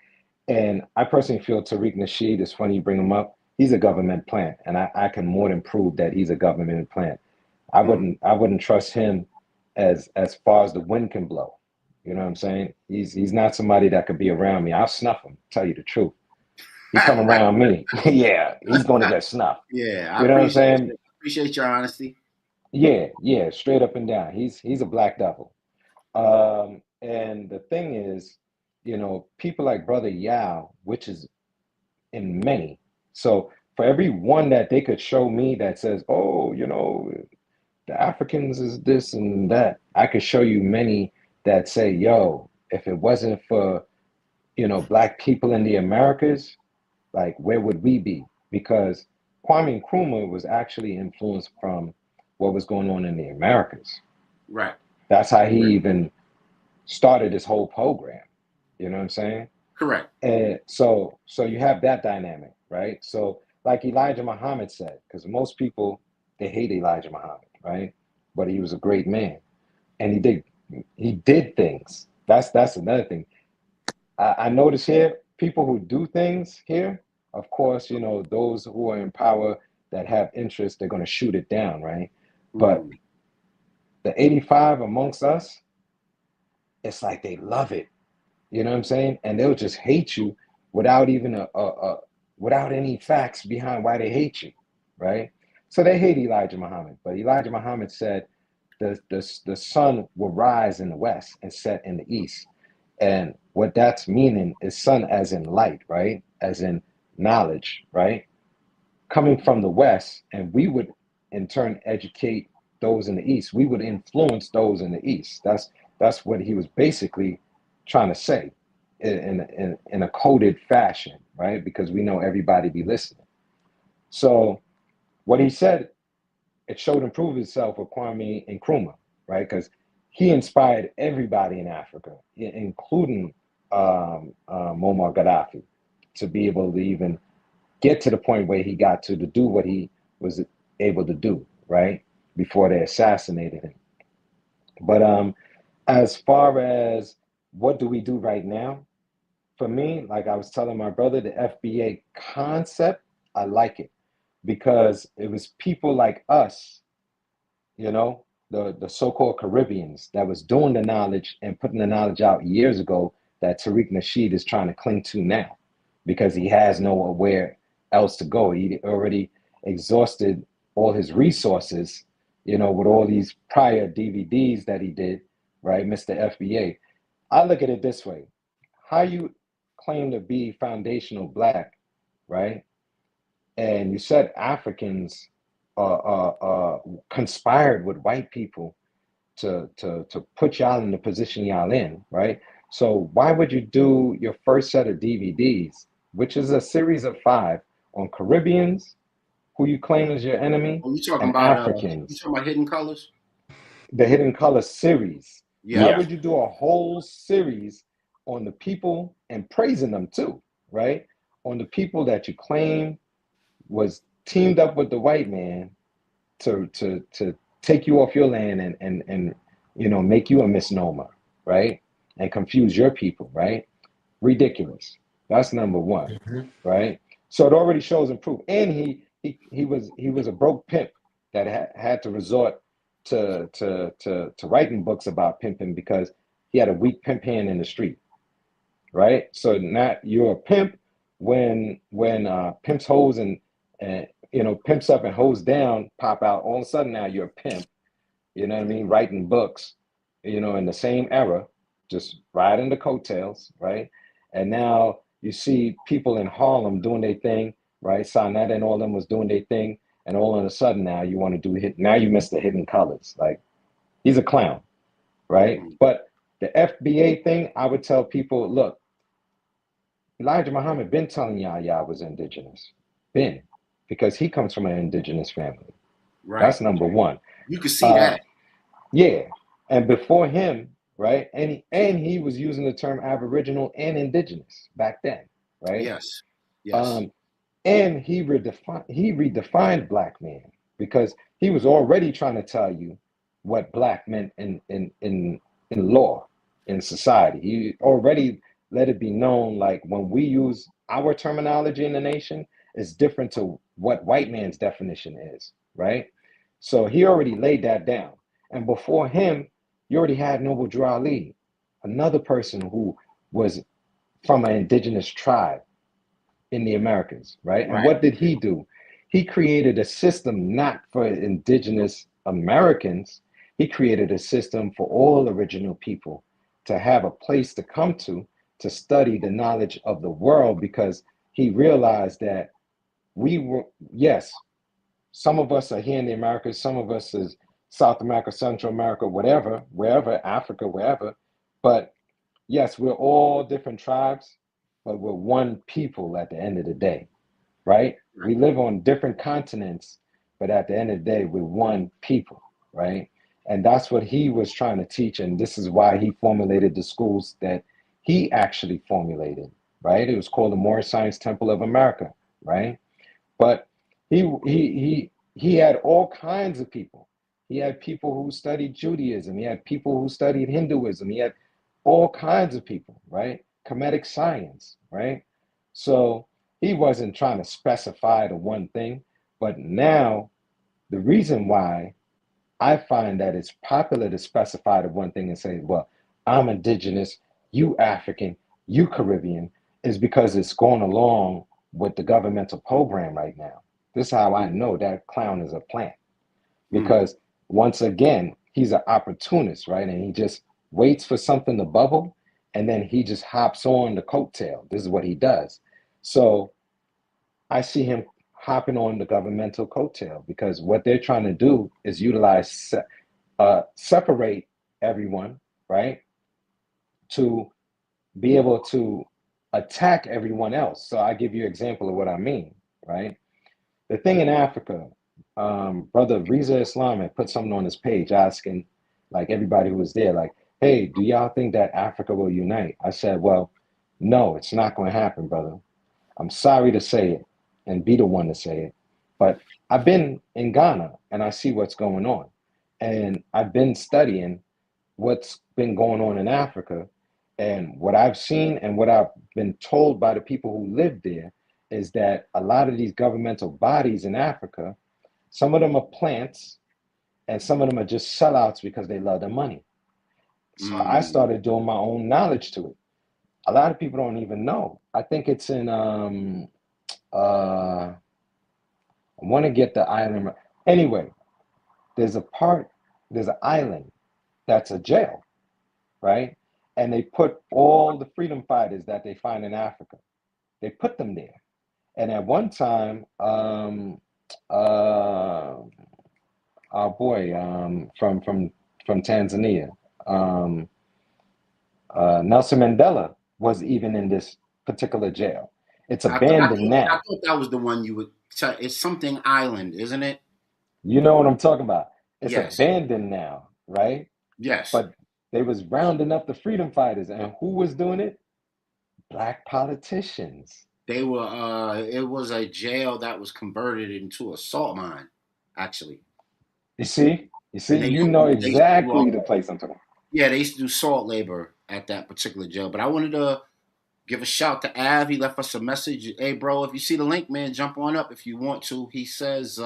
And I personally feel Tariq Nasheed is funny you bring him up. He's a government plant, and I can more than prove that he's a government plant. Mm. I wouldn't trust him as far as the wind can blow. You know what I'm saying? He's not somebody that could be around me. I'll snuff him, tell you the truth. He come around me, yeah, he's gonna get snuffed. Yeah, I You know what I'm appreciate saying? it. Appreciate your honesty. Yeah, yeah, straight up and down. He's a black devil. And the thing is, you know, people like Brother Yao, which is in many. So for every one that they could show me that says, oh, you know, the Africans is this and that, I could show you many that say, yo, if it wasn't for, you know, black people in the Americas, like where would we be? Because Kwame Nkrumah was actually influenced from what was going on in the Americas. Right. That's how he Right. even started this whole program. You know what I'm saying? Correct. And so you have that dynamic, right? So like Elijah Muhammad said, because most people they hate Elijah Muhammad, right? But he was a great man, and he did things. That's another thing. I notice here people who do things here. Of course, you know those who are in power that have interest, they're going to shoot it down, right? But Mm. the 85 amongst us, it's like they love it. You know what I'm saying? And they'll just hate you without even without any facts behind why they hate you, right? So they hate Elijah Muhammad, but Elijah Muhammad said the sun will rise in the west and set in the east, and what that's meaning is sun as in light, right? As in knowledge, right? Coming from the west, and we would in turn educate those in the east. We would influence those in the east. That's what he was basically trying to say in a coded fashion, right? Because we know everybody be listening. So what he said, it showed and proved itself with Kwame Nkrumah, right? Because he inspired everybody in Africa, including Muammar Gaddafi. to be able to even get to the point where he got to do what he was able to do, right? Before they assassinated him. But as far as what do we do right now? For me, like I was telling my brother, the FBA concept, I like it because it was people like us, you know, the so-called Caribbeans that was doing the knowledge and putting the knowledge out years ago that Tariq Nasheed is trying to cling to now because he has nowhere else to go. He already exhausted all his resources, you know, with all these prior DVDs that he did, right, Mr. FBA. I look at it this way. How you claim to be foundational black, right? And you said Africans conspired with white people to put y'all in the position y'all in, right? So why would you do your first set of DVDs, which is a series of 5 on Caribbeans, who you claim is your enemy, Oh, and you Africans, talking about Hidden Colors? the Hidden Color series? Yeah. Why Yeah. would you do a whole series on the people and praising them too, right? On the people that you claim was teamed up with the white man to take you off your land and you know make you a misnomer, right? And confuse your people, right? Ridiculous. That's number one, right? So it already shows improvement. And he was a broke pimp that had to resort to writing books about pimping because he had a weak pimp hand in the street, right? So not you're a pimp when pimps hoes and you know pimps up and hoes down pop out. All of a sudden now you're a pimp. You know what I mean? Writing books, you know, in the same era, just riding the coattails, right? And now you see people in Harlem doing their thing, right? Sonetta and all them was doing their thing, and all of a sudden now you want to do hit. Now you miss the Hidden Colors. Like he's a clown, right? Mm. But the FBA thing, I would tell people, look, Elijah Muhammad been telling y'all was indigenous, been, because he comes from an indigenous family. Right. That's number one. You can see that. Yeah, and before him, right, and he was using the term Aboriginal and Indigenous back then, right? Yes. Yes. And he redefined black man because he was already trying to tell you what black meant in law, in society. He already let it be known like when we use our terminology in the nation is different to what white man's definition is, right? So he already laid that down. And before him, you already had Noble Drew Ali, another person who was from an indigenous tribe in the Americas, right? And Right. what did he do? He created a system not for indigenous Americans. He created a system for all original people to have a place to come to study the knowledge of the world because he realized that we were, yes, some of us are here in the Americas, some of us is South America, Central America, whatever, wherever, Africa, wherever. But yes, we're all different tribes, but we're one people at the end of the day, right? We live on different continents, but at the end of the day, we're one people, right? And that's what he was trying to teach. And this is why he formulated the schools that he actually formulated, right? It was called the Moorish Science Temple of America, right? But he had all kinds of people. He had people who studied Judaism. He had people who studied Hinduism. He had all kinds of people, right? Comedic science, right? So he wasn't trying to specify the one thing. But now the reason why I find that it's popular to specify the one thing and say, well, I'm indigenous, you African, you Caribbean, is because it's going along with the governmental program right now. This is how I know that clown is a plant. Because once again, he's an opportunist, right? And he just waits for something to bubble and then he just hops on the coattail. This is what he does. So I see him hopping on the governmental coattail because what they're trying to do is utilize, separate everyone, right? To be able to attack everyone else. So I give you an example of what I mean, right? The thing in Africa, brother Riza Islam had put something on his page asking like everybody who was there, like, hey, do y'all think that Africa will unite? I said, well, no, it's not going to happen, brother. I'm sorry to say it and be the one to say it, but I've been in Ghana and I see what's going on. And I've been studying what's been going on in Africa. And what I've seen and what I've been told by the people who live there is that a lot of these governmental bodies in Africa, some of them are plants and some of them are just sellouts because they love the money. So I started doing my own knowledge to it. A lot of people don't even know. I think it's in I want to get the island. Anyway, there's an island that's a jail, right? And they put all the freedom fighters that they find in Africa. They put them there. And at one time, our boy from Tanzania, Nelson Mandela was even in this particular jail. It's abandoned now. I thought that was the one you would. It's something island, isn't it? You know what I'm talking about? It's Yes. abandoned now, right? Yes. But they was rounding up the freedom fighters, and who was doing it? Black politicians. They were. It was a jail that was converted into a salt mine, actually. You see, you know exactly the place I'm talking about. Yeah, they used to do salt labor at that particular jail. But I wanted to give a shout to Av. He left us a message. Hey, bro, if you see the link, man, jump on up if you want to. He says,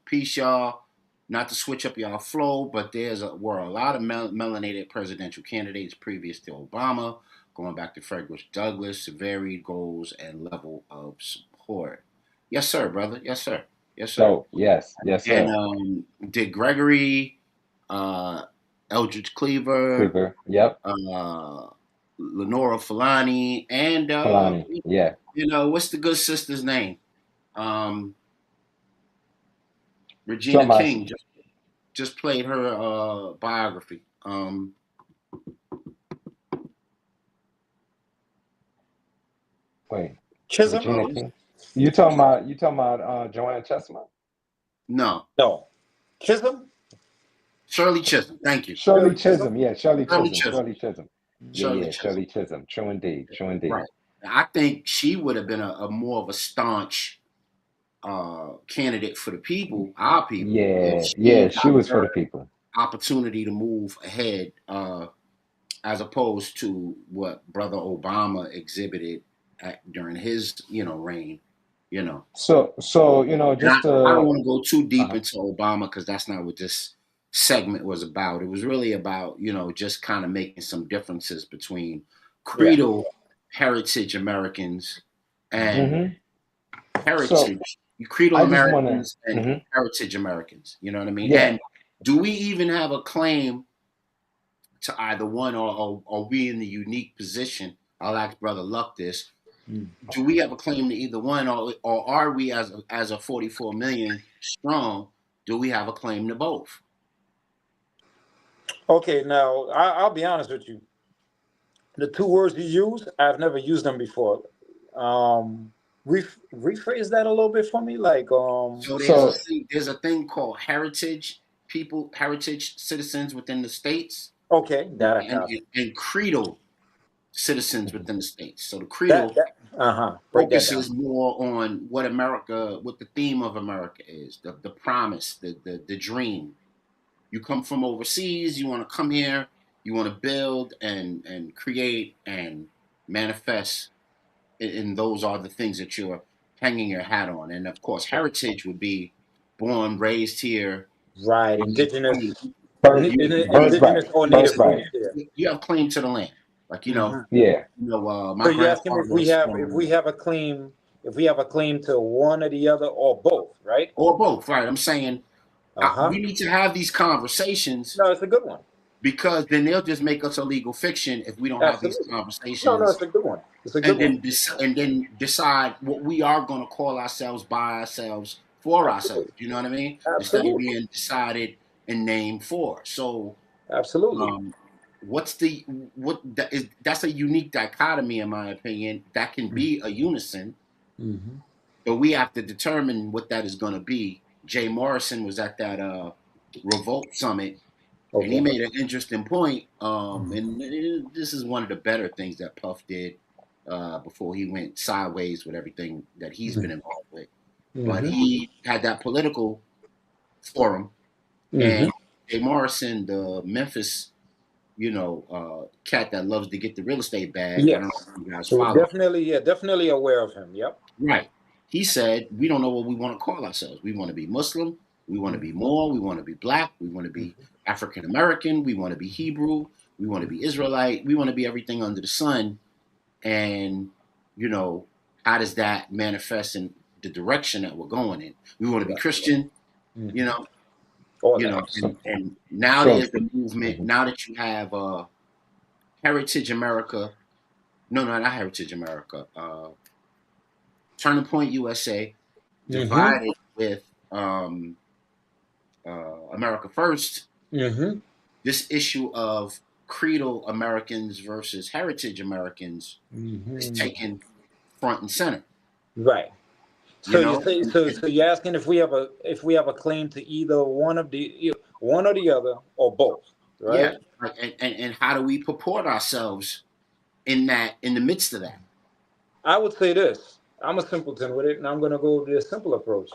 peace, y'all. Not to switch up y'all flow, but were a lot of melanated presidential candidates previous to Obama, going back to Frederick Douglass, varied goals and level of support. Yes, sir, brother. Yes, sir. Yes, sir. So, yes, sir. And did Gregory, Eldridge Cleaver, yep. Lenora Fulani, and Fulani, yeah. You know, what's the good sister's name? Regina King just played her biography. Wait, Chisholm? Regina King? You talking about Joanne Chestnut? No. Chisholm? Shirley Chisholm. Thank you. Shirley Chisholm. Yeah, Shirley Chisholm. Shirley Chisholm. Shirley Chisholm. True indeed. Right. I think she would have been a more of a staunch candidate for the people, our people. Yeah, she was for the people. Opportunity to move ahead, as opposed to what Brother Obama exhibited during his, reign. So just I don't want to go too deep into Obama because that's not what this segment was about. It was really about, just kind of making some differences between Credal heritage Americans and heritage Credal Americans and heritage Americans. You know what I mean? Yeah. And do we even have a claim to either one, or are we in the unique position? I'll ask Brother Luck this. Do we have a claim to either one, or are we as a 44 million strong? Do we have a claim to both? Okay, now I'll be honest with you. The two words you use, I've never used them before. Rephrase that a little bit for me, like So there's a thing called heritage citizens within the states. Okay, and Credal citizens within the states. So the Credal focuses more on what the theme of America is, the promise, the dream. You come from overseas, you want to come here, you want to build and create and manifest, and those are the things that you're hanging your hat on. And of course, heritage would be born, raised here. Right, indigenous. Indigenous or native. You have claim to the land, like my so you ask him if we have a claim to one or the other, or both, right? Or both, right? I'm saying we need to have these conversations. No, it's a good one, because then they'll just make us a legal fiction if we don't have these conversations. No, it's a good one. It's a good one. And then decide what we are going to call ourselves, by ourselves, for ourselves. You know what I mean? Instead of being decided and named for. So absolutely. That's a unique dichotomy, in my opinion. That can be a unison, but we have to determine what that is going to be. Jay Morrison was at that Revolt Summit, and he made an interesting point. And this is one of the better things that Puff did. before he went sideways with everything that he's been involved with. But Mm-hmm. he had that political forum, Mm-hmm. and Jay Morrison, the Memphis, cat that loves to get the real estate bag. I don't know Yes. if you guys So follow. definitely aware of him. Yep. Right. He said, we don't know what we want to call ourselves. We want to be Muslim. We want to be more. We want to be black. We want to be African American. We want to be Hebrew. We want to be Israelite. We want to be everything under the sun. And, how does that manifest in the direction that we're going in? We want to be Right. Christian, Mm-hmm. All that. and now So, there's the movement. Now that you have Heritage America, no, not Heritage America, Turning Point USA, Mm-hmm. divided with America First, Mm-hmm. this issue of Credal Americans versus Heritage Americans is Mm-hmm. taken front and center. Right. You So you know, say so you're asking if we have a claim to either one or the other or both, yeah. right? Like, and how do we purport ourselves in the midst of that? I would say this. I'm a simpleton with it, and I'm going to go with a simple approach.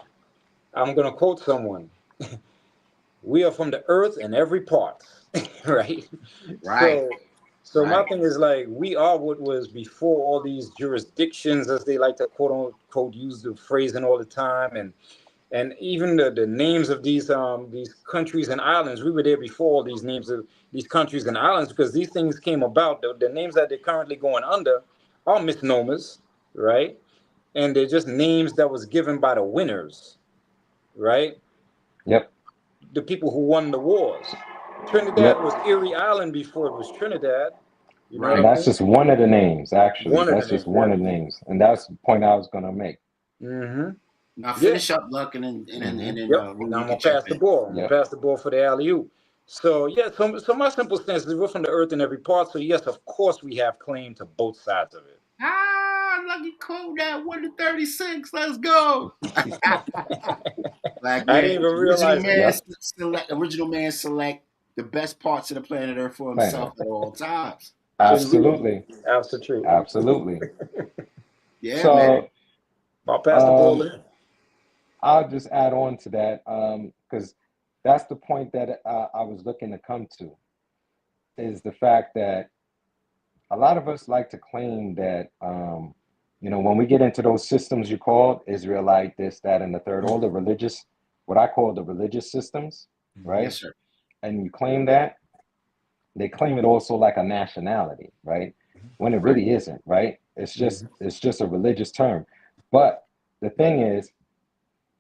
I'm going to quote someone. We are from the earth in every part, right? Right, So my right, thing is like we are what was before all these jurisdictions, as they like to quote unquote use the phrasing all the time, and even the names of these countries and islands. We were there before all these names of these countries and islands because these things came about. The names that they're currently going under are misnomers, right? And they're just names that was given by the winners, right? yep, The people who won the wars. Trinidad yep. was Erie Island before it was Trinidad. You know what And right. I that's mean? just one of the names, actually. One of the That's just names, one yeah. of the names. And that's the point I was going to make. Mm-hmm. Now Yeah. finish up, Luck, and then Hmm. Now we I'm gonna can jump pass the in. ball. I'm gonna Yep. pass the ball for the alley oop. So yeah, so my simple stance is we're from the earth in every part. So yes, of course we have claim to both sides of it. Lucky code that 1-36. Let's go. Black I man, didn't even original realize it. man Yep. select original man select the best parts of the planet Earth for himself Planet. at all times. Indeed, Absolutely. Absolutely. absolutely. Absolutely. Yeah, man. So, I'll pass the ball um, to him. I'll just add on to that because that's the point that I was looking to come to is the fact that a lot of us like to claim that, when we get into those systems you called Israelite, this, that, and the third, all the religious, what I call the religious systems, Yes, right? sir. And you claim that, they claim it also like a nationality, right? When it Right. really isn't, right? Mm-hmm. It's just a religious term. But the thing is,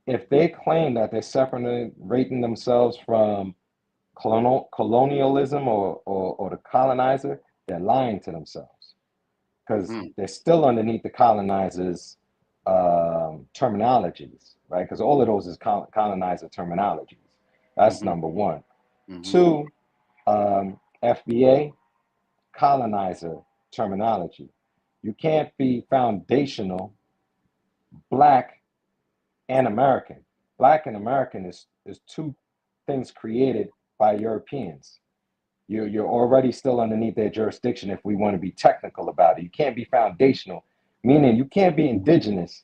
if they claim that they're separating themselves from colonialism or the colonizer, they're lying to themselves because Mm, they're still underneath the colonizers' terminologies, right? Because all of those is colonizer terminologies. That's mm-hmm, number one. mm-hmm. Two, FBA, colonizer terminology. You can't be foundational black and American. Black and American is two things created by Europeans. You're already still underneath their jurisdiction if we want to be technical about it. You can't be foundational, meaning you can't be indigenous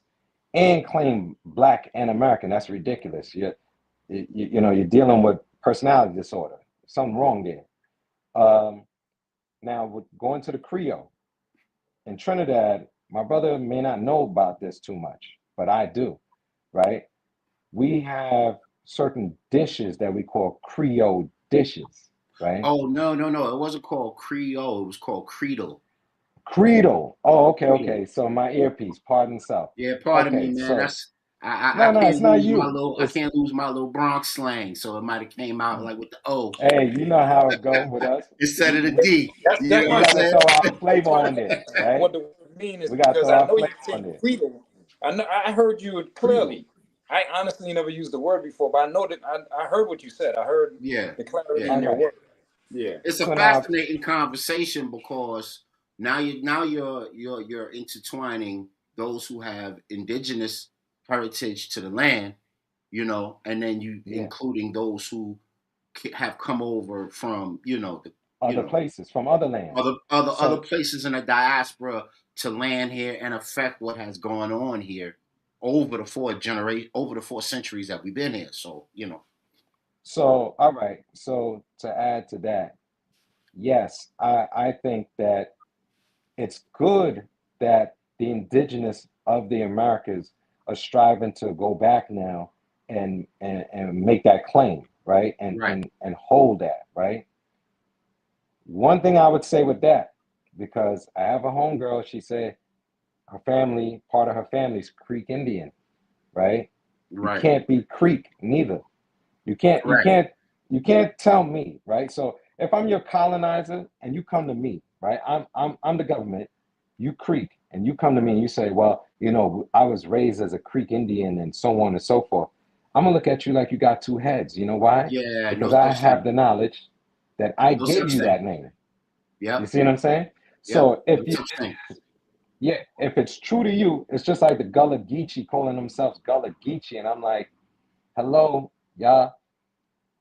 and claim black and American. That's ridiculous. You're dealing with personality disorder. Something wrong there. Now, with going to the Creole in Trinidad, my brother may not know about this too much, but I do, right? We have certain dishes that we call Creole dishes, right? Oh no, no, no. It wasn't called Creole, it was called Credal. Creedle. Oh, okay, Credal. okay. So my earpiece, pardon self. Yeah, pardon me, Okay, man. so That's I no, can't it's not lose my you. little I It's can't lose my little Bronx slang, so it might have came out like with the O hey, you know how it go with us. instead of the We D. That's You know we why what I I'm gotta said saying? throw our I was flavor trying on to there, figure out right? what the word mean is We gotta because throw I our know you flavor say on there. freedom. I heard you Creedle. clearly. I honestly never used the word before, but I know that I heard what you said. I heard Yeah, the clarity yeah. in All your right. word. Yeah. It's a So now, fascinating conversation because you're intertwining those who have indigenous heritage to the land, and then you yeah, including those who have come over from the other places, from other lands. Other places in the diaspora to land here and affect what has gone on here over the over the 4 centuries that we've been here. So, So, all right. So to add to that, yes, I think that it's good that the indigenous of the Americas are striving to go back now and make that claim, right? And hold that, right? One thing I would say with that, because I have a homegirl, she said her family, part of her family's Creek Indian, right? You can't be Creek neither. You can't tell me, right? So if I'm your colonizer and you come to me, right? I'm the government, you Creek, and you come to me and you say, well, I was raised as a Creek Indian and so on and so forth. I'm gonna look at you like you got two heads. You know why? Yeah, Because I have the knowledge that I No gave such you thing. that name. Yeah. You see what I'm saying? Yep. So if No you, such thing. yeah, if it's true to you, it's just like the Gullah Geechee calling themselves Gullah Geechee, and I'm like, hello, y'all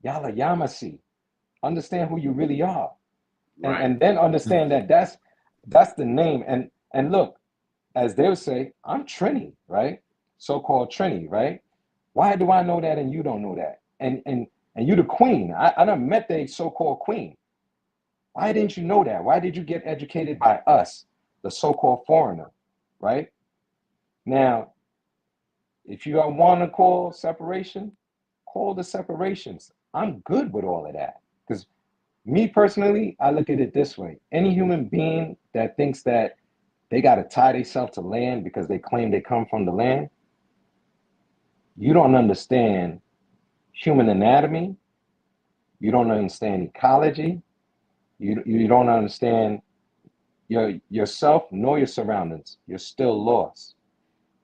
are Yamasee. Understand who you really are, and then understand that that's the name. And look, as they'll say, I'm Trini, right? So-called Trini, right? Why do I know that and you don't know that? And you the queen. I done met the so-called queen. Why didn't you know that? Why did you get educated by us, the so-called foreigner, right? Now, if you want to call separation, call the separations. I'm good with all of that. Because me personally, I look at it this way. Any human being that thinks that they got to tie themselves to land because they claim they come from the land, you don't understand human anatomy. You don't understand ecology. You don't understand yourself nor your surroundings. You're still lost.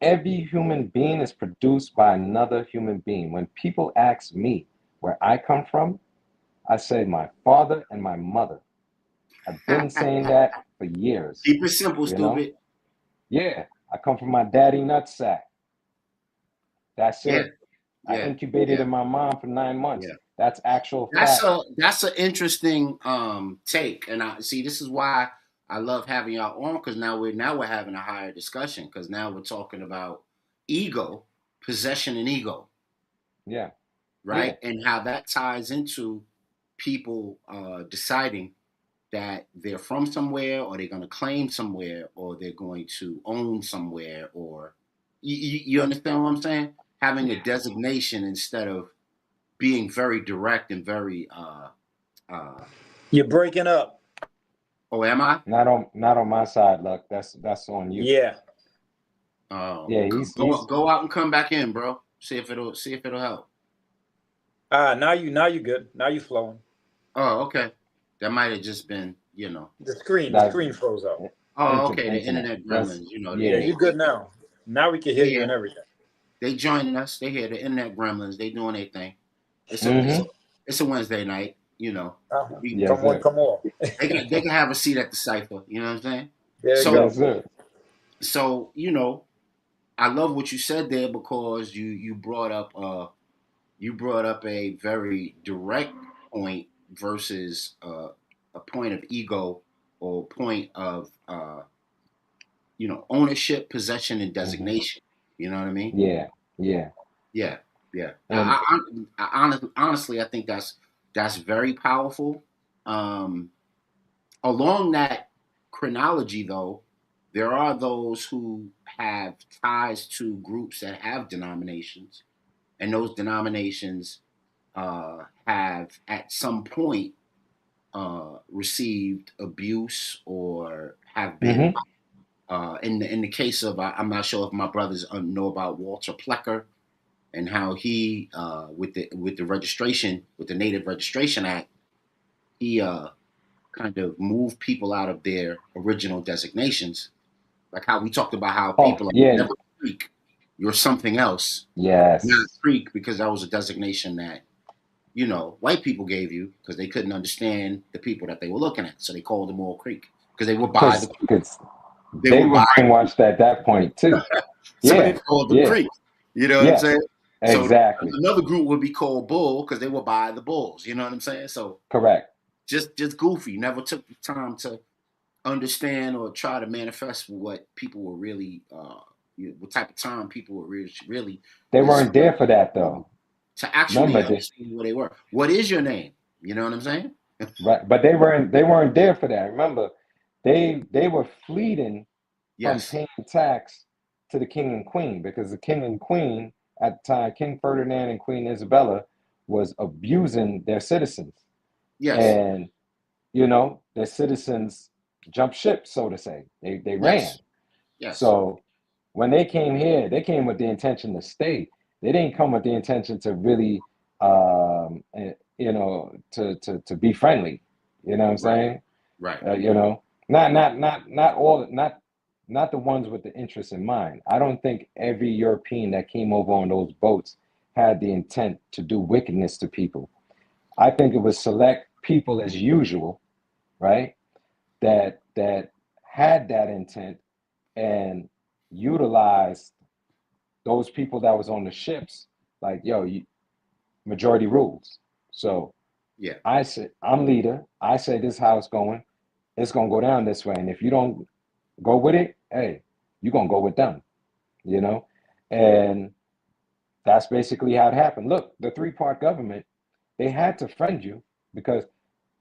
Every human being is produced by another human being. When people ask me where I come from, I say my father and my mother. I've been saying that for years. Keep it simple, stupid. Yeah, I come from my daddy nutsack. That's it. Yeah. I incubated in my mom for 9 months. Yeah. That's actual fact. That's an interesting take, and I see this is why I love having y'all on, because now we're having a higher discussion, because now we're talking about ego, possession, and ego. Yeah. Right, and how that ties into people deciding that they're from somewhere, or they're going to claim somewhere, or they're going to own somewhere, or you understand what I'm saying? Having a designation instead of being very direct and very You're breaking up. oh, am I? Not on my side, Luck. That's on you. Yeah. Yeah, he's go out and come back in, bro. See if it'll help. Now you good. Now you flowing. Oh, okay. That might have just been, The screen froze up. Oh, okay. The internet gremlins, Yeah, you good now. Now we can hear you and everything. They joining us. They hear the internet gremlins. They doing their thing. It's a Wednesday night, Come on. they can have a seat at the cipher. You know what I'm saying? There you go. So I love what you said there, because you brought up a very direct point versus a point of ego, or a point of ownership, possession, and designation. You know what I mean? Yeah. Honestly, I think that's very powerful. Along that chronology, though, there are those who have ties to groups that have denominations, and those denominations have at some point received abuse, or have been. In the case of, I'm not sure if my brothers know about Walter Plecker, and how he with the registration, with the Native Registration Act, he kind of moved people out of their original designations, like how we talked about how people are never Creek, you're something else. Yes. Not Creek, because that was a designation that white people gave you, because they couldn't understand the people that they were looking at, so they called them all Creek, because they were by the because they were brainwashed at that point too. So they called them Creek. You know what I'm saying? Exactly. So another group would be called Bull, because they were by the Bulls. You know what I'm saying? So correct. just goofy. Never took the time to understand or try to manifest what people were really, what type of time people were really They was weren't there for that um, though. to actually Remember, they, understand where they were. What is your name? You know what I'm saying? right? But they weren't there for that. Remember, they were fleeing from Yes, paying tax to the king and queen because the king and queen at the time, King Ferdinand and Queen Isabella, was abusing their citizens, yes, and their citizens jumped ship, so to say. They ran. yes, yes. So when they came here, they came with the intention to stay. They didn't come with the intention to really, to be friendly. You know what I'm Right, saying? right, Not all, not the ones with the interest in mind. I don't think every European that came over on those boats had the intent to do wickedness to people. I think it was select people as usual, right? That had that intent and utilized those people that was on the ships. Like, yo, majority rules. So yeah, I said, I'm leader. I say this is how it's going. It's gonna go down this way. And if you don't go with it, hey, you're gonna go with them, you know? And that's basically how it happened. Look, the three-part government, they had to friend you because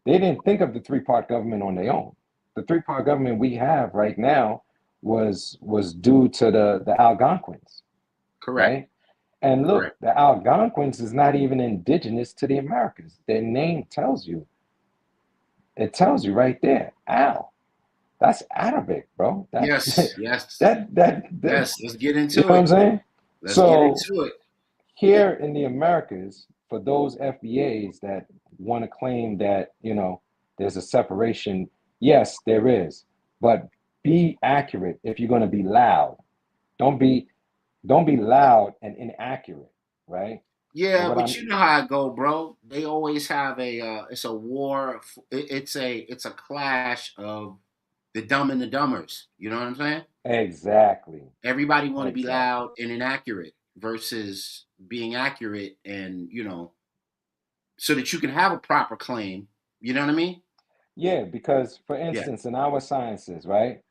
they didn't think of the three-part government on their own. The three-part government we have right now was due to the Algonquins, correct, right? And look, correct. the Algonquins is not even indigenous to the Americas. Their name tells you. It tells you right there, Al. That's Arabic, bro. That Yes, yes, that yes. Let's get you into know what I'm it. saying? Let's get So into it. here in the Americas, for those FBAs that want to claim that, there's a separation, yes, there is. But be accurate if you're going to be loud. Don't be don't be loud and inaccurate, right? And Yeah, what but I'm you know how it go, bro. They always have a. It's a war. It's a clash of the dumb and the dumbers. You know what I'm saying? exactly, Everybody want to be exactly. loud and inaccurate versus being accurate and so that you can have a proper claim. You know what I mean? Yeah, because for Yeah. instance, in our sciences, right?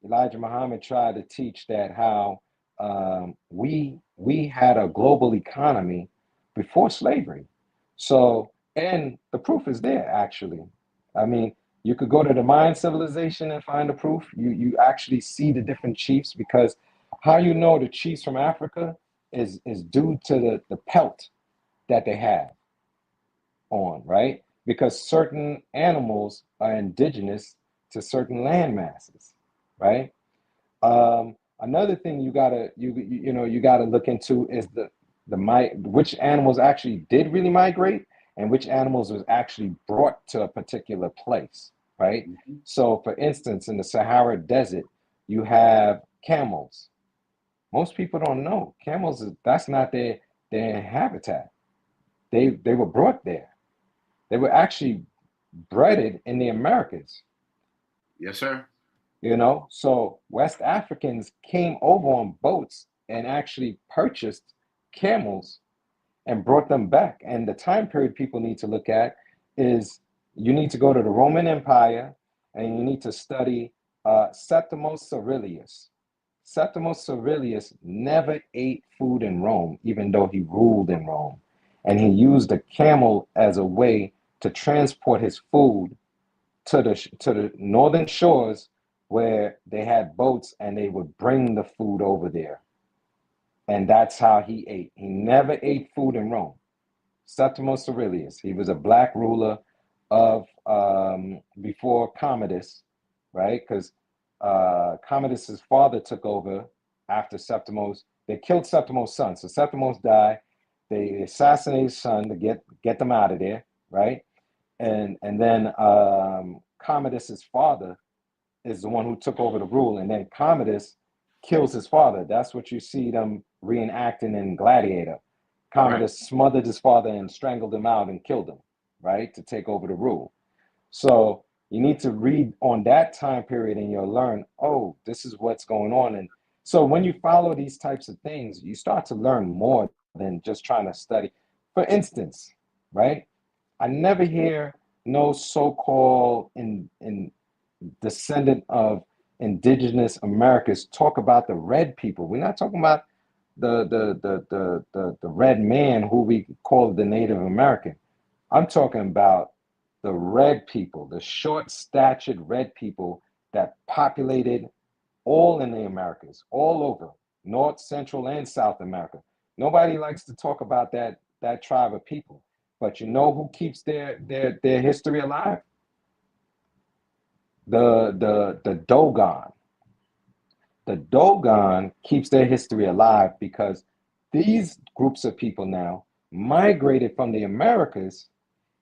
Elijah Muhammad tried to teach that how we had a global economy before slavery. So, and the proof is there actually. I mean, you could go to the Mayan civilization and find the proof. You actually see the different chiefs because how you know the chiefs from Africa is due to the pelt that they have on, right? Because certain animals are indigenous to certain land masses, right? Another thing you gotta look into is which animals actually did really migrate and which animals was actually brought to a particular place, right? Mhm. So, for instance, in the Sahara Desert, you have camels. Most people don't know camels. That's not their habitat. They were brought there. They were actually bred in the Americas, Yes, sir. So West Africans came over on boats and actually purchased camels and brought them back. And the time period people need to look at is you need to go to the Roman Empire and you need to study Septimus Aurelius. Septimus Aurelius never ate food in Rome, even though he ruled in Rome. And he used a camel as a way to transport his food to the northern shores where they had boats and they would bring the food over there. And that's how he ate. He never ate food in Rome. Septimus Aurelius. He was a black ruler of before Commodus, right? Because Commodus's father took over after Septimus. They killed Septimus' son. So Septimus died. They assassinated his son to get them out of there, right? And then Commodus's father is the one who took over the rule, and then Commodus kills his father. That's what you see them reenacting in Gladiator. Right. Commodus smothered his father and strangled him out and killed him, right, to take over the rule. So you need to read on that time period and you'll learn, oh, this is what's going on. And so when you follow these types of things, you start to learn more than just trying to study. For instance, right? I never hear no so-called in descendant of indigenous Americans talk about the red people. We're not talking about the red man who we call the Native American. I'm talking about the red people, the short-statured red people that populated all in the Americas, all over, North, Central, and South America. Nobody likes to talk about that tribe of people. But you know who keeps their history alive? The Dogon. The Dogon keeps their history alive because these groups of people now migrated from the Americas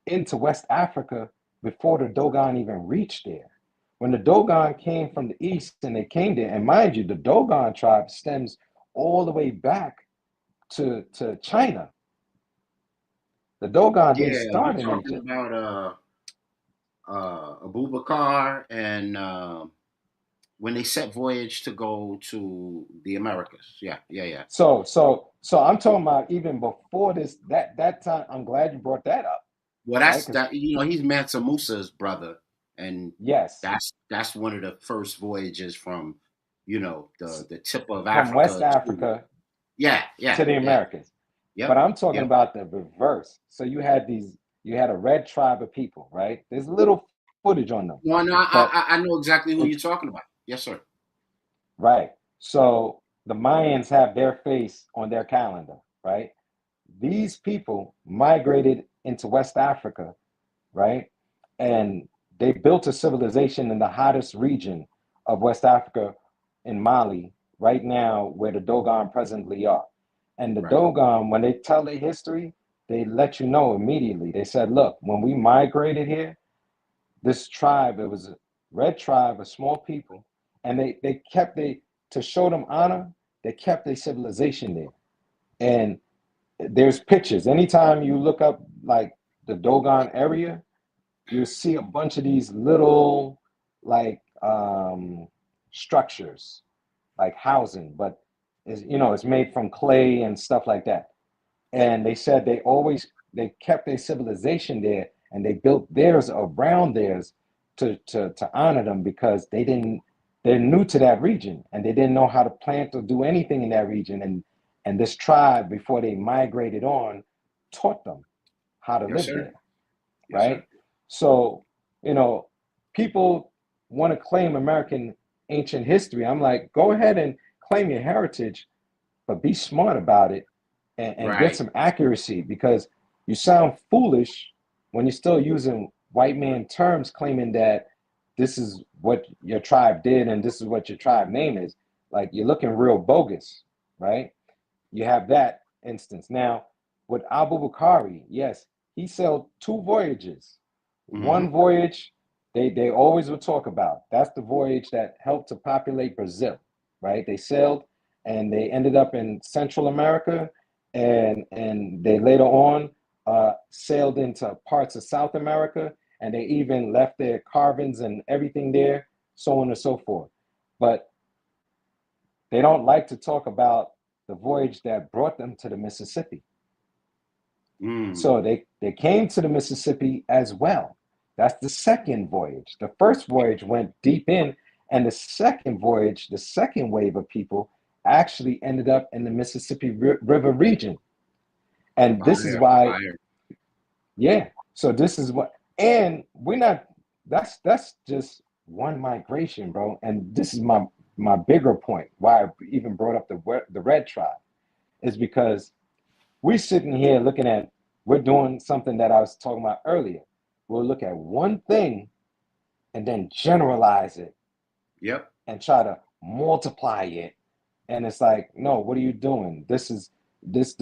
into West Africa before the Dogon even reached there. When the Dogon came from the east and they came there, and mind you, the Dogon tribe stems all the way back to China. The Dogon didn't Yeah, start you in talking Egypt. about Abubakar and when they set voyage to go to the Americas. Yeah, yeah, yeah. So I'm talking about even before this, that time. I'm glad you brought that up, Well, right? that's Because that. You know, he's Mansa Musa's brother, and yes, that's one of the first voyages from, you know, the tip of from West Africa to Africa yeah, yeah, to the yeah. Americas. But Yep, I'm talking yep. about the reverse. So you had a red tribe of people, right? There's little footage on them, No, no, but I know exactly who you're it's talking about. Yes, sir. right. So the Mayans have their face on their calendar, right? These people migrated into West Africa, right? And they built a civilization in the hottest region of West Africa in Mali, right now, where the Dogon presently are. And the Right, Dogon, when they tell their history, they let you know immediately. They said, look, when we migrated here, this tribe, it was a red tribe, a small people, and they kept to show them honor, they kept their civilization there. And there's pictures. Anytime you look up like the Dogon area, you see a bunch of these little like structures, like housing, but it's made from clay and stuff like that. And they said they kept their civilization there and they built theirs around theirs to honor them because they're new to that region and they didn't know how to plant or do anything in that region. And this tribe, before they migrated on, taught them how to yes, live sir. there, Yes, right? sir. So, people want to claim American ancient history. I'm like, go ahead and claim your heritage, but be smart about it and get Right. some accuracy because you sound foolish when you're still using white man terms claiming that this is what your tribe did and this is what your tribe name is. Like you're looking real bogus, right? You have that instance. Now, with Abu Bakari, yes, he sailed 2 voyages. Mm-hmm. One voyage they always would talk about. That's the voyage that helped to populate Brazil, right? They sailed and they ended up in Central America and they later on sailed into parts of South America and they even left their carvings and everything there, so on and so forth. But they don't like to talk about the voyage that brought them to the Mississippi. Mm. So they came to the Mississippi as well. That's the second voyage. The first voyage went deep in, and the second voyage, the second wave of people actually ended up in the Mississippi River region. And this is Fire, why, fire. yeah. So this is what, and we're not. That's just one migration, bro. And this is my bigger point. Why I even brought up the red tribe is because we're sitting here we're doing something that I was talking about earlier. We'll look at one thing and then generalize it Yep. and try to multiply it. And it's like, no, what are you doing? This is this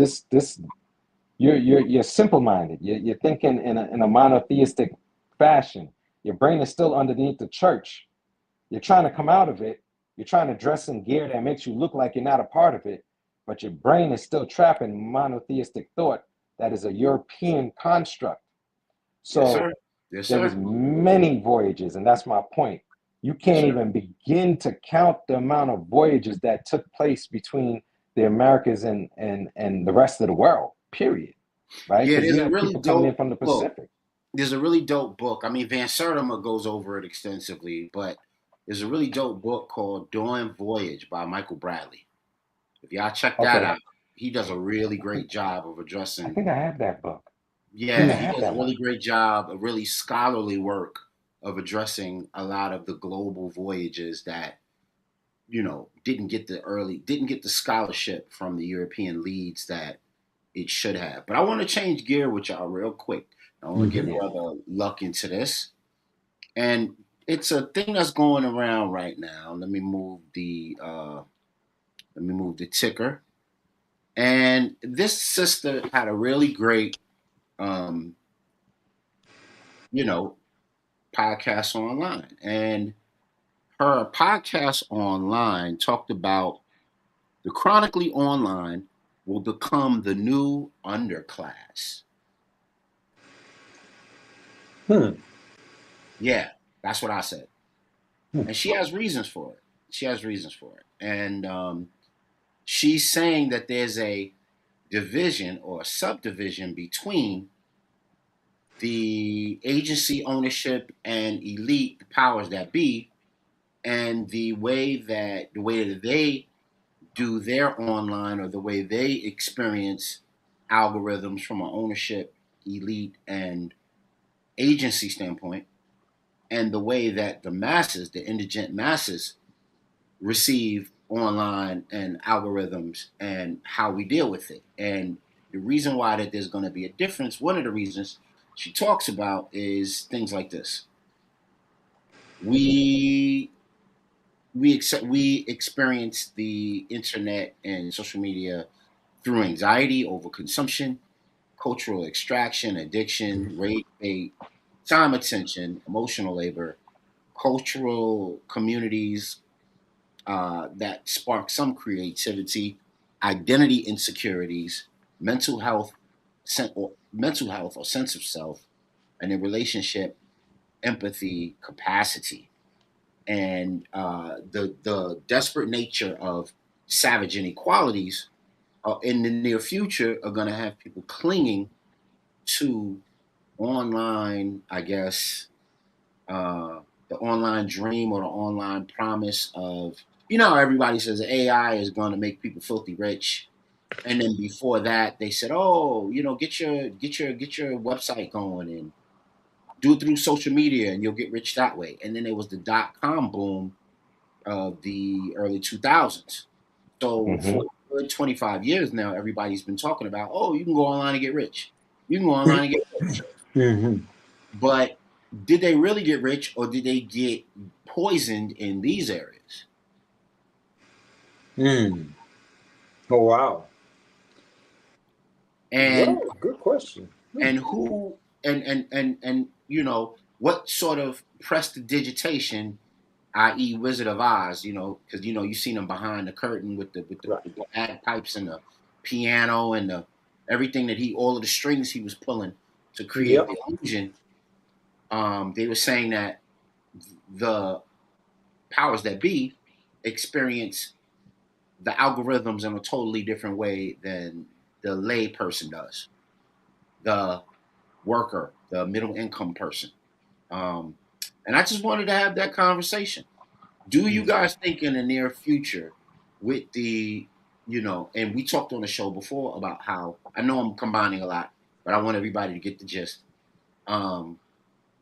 you're simple-minded. You're thinking in a monotheistic fashion. Your brain is still underneath the church. You're trying to come out of it. You're trying to dress in gear that makes you look like you're not a part of it, but your brain is still trapped in monotheistic thought that is a European construct. Yes, So sir. Yes, there was sir. many voyages, and that's my point. You Yes, can't sir. even begin to count the amount of voyages that took place between the Americas and the rest of the world, period. Right? Yeah, Because there's you a had really people coming in dope from the book. Pacific. there's a really dope book. I mean, Van Sertima goes over it extensively, but there's a really dope book called Dawn Voyage by Michael Bradley. If y'all check that Okay. out, he does a really I think great job of I addressing. think I have that book. I think Yeah, I he have does a that one. really great job, a really scholarly work of addressing a lot of the global voyages that didn't get the scholarship from the European leads that it should have. But I want to change gear with y'all real quick. I want to get Yeah. Brother Luck into this. And it's a thing that's going around right now. Let me move the ticker. And this sister had a really great um, you know, podcast online. And her podcast online talked about the chronically online will become the new underclass. Hmm. Yeah, that's what I said. Hmm. And she has reasons for it. She has reasons for it. And she's saying that there's a division or a subdivision between the agency ownership and elite, the powers that be, and the way that they do their online, or the way they experience algorithms from an ownership, elite, and agency standpoint, and the way that the masses, the indigent masses, receive online and algorithms and how we deal with it. And the reason why that there's going to be a difference, one of the reasons she talks about, is things like this. We we experience the internet and social media through anxiety over consumption, cultural extraction, addiction, rage bait, time attention, emotional labor, cultural communities that spark some creativity, identity insecurities, mental health, mental health or sense of self, and in relationship, empathy, capacity, and the desperate nature of savage inequalities in the near future are going to have people clinging to online, I guess, uh, the online dream or the online promise of, everybody says AI is going to make people filthy rich. And then before that, they said, "Oh, get your website going and do it through social media, and you'll get rich that way." And then there was the .com boom of the early 2000s. So Hmm. for a good 25 years now, everybody's been talking about, "Oh, you can go online and get rich. You can go online and get rich." Mm-hmm. But did they really get rich, or did they get poisoned in these areas? Mm. Oh wow. And Well, good question. Hmm. and who and what sort of prestidigitation, i.e., Wizard of Oz, because you've seen him behind the curtain with Right. the bagpipes and the piano and the everything that all of the strings he was pulling to create Yep. the illusion. They were saying that the powers that be experience the algorithms in a totally different way than the lay person does, the worker, the middle income person. Um, and I just wanted to have that conversation. Do you Mm. guys think in the near future, with and we talked on the show before about how, I know I'm combining a lot, but I want everybody to get the gist. Um,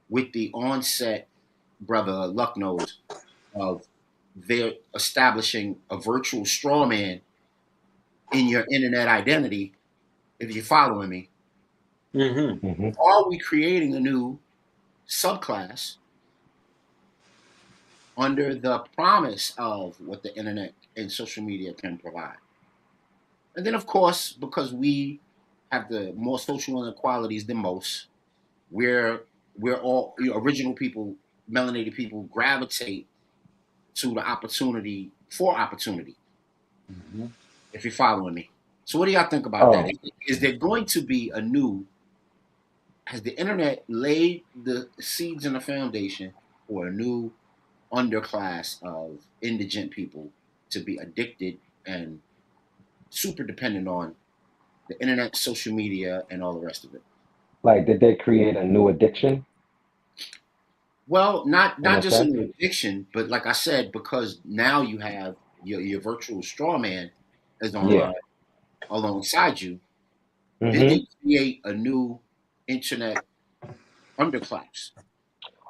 with the onset, Brother Luck knows, of they're establishing a virtual straw man in your internet identity, if you're following me, Mm-hmm. Hmm. are we creating a new subclass under the promise of what the internet and social media can provide? And then, of course, because we have the more social inequalities than most, we're all, original people, melanated people, gravitate to the opportunity for opportunity, Mm-hmm. if you're following me. So, what do y'all think about that? Oh, Is there going to be a new has the internet laid the seeds and the foundation for a new underclass of indigent people to be addicted and super dependent on the internet, social media, and all the rest of it? Like, did they create a new addiction Well, not in not a just a sense? new addiction, but like I said, because now you have your virtual straw man is Yeah. online alongside you. Did Mm-hmm. they create a new internet underclass?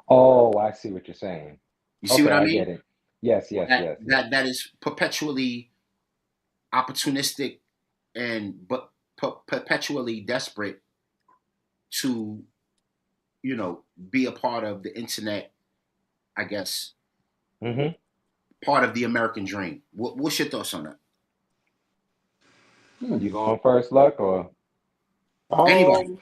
Oh, I see what you're saying. You see what Okay, I I mean? get it. Yes, yes, That yes, yes. that that is perpetually opportunistic and but perpetually desperate to be a part of the internet. I guess Mm-hmm. part of the American dream. What's your thoughts on that? You going first, Luck, or Anybody, Um,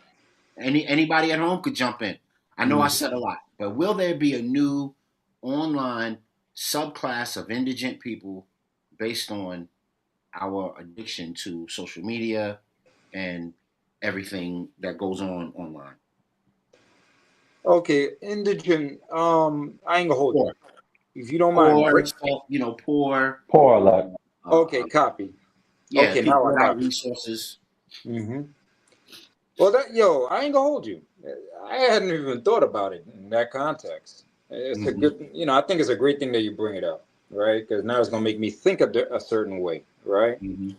anybody at home could jump in. I know I mhm. said a lot, but will there be a new online subclass of indigent people based on our addiction to social media and everything that goes on online? Okay, indigent. I ain't gonna hold you. Poor, If you don't mind, poor, break. so, poor. poor Luck? Okay, Uh, copy. yeah, Okay, people now I without got resources. you. Well, I ain't gonna hold you. I hadn't even thought about it in that context. It's a Hmm. good, I think it's a great thing that you bring it up, right? Because now it's gonna make me think a certain way, right? Hmm.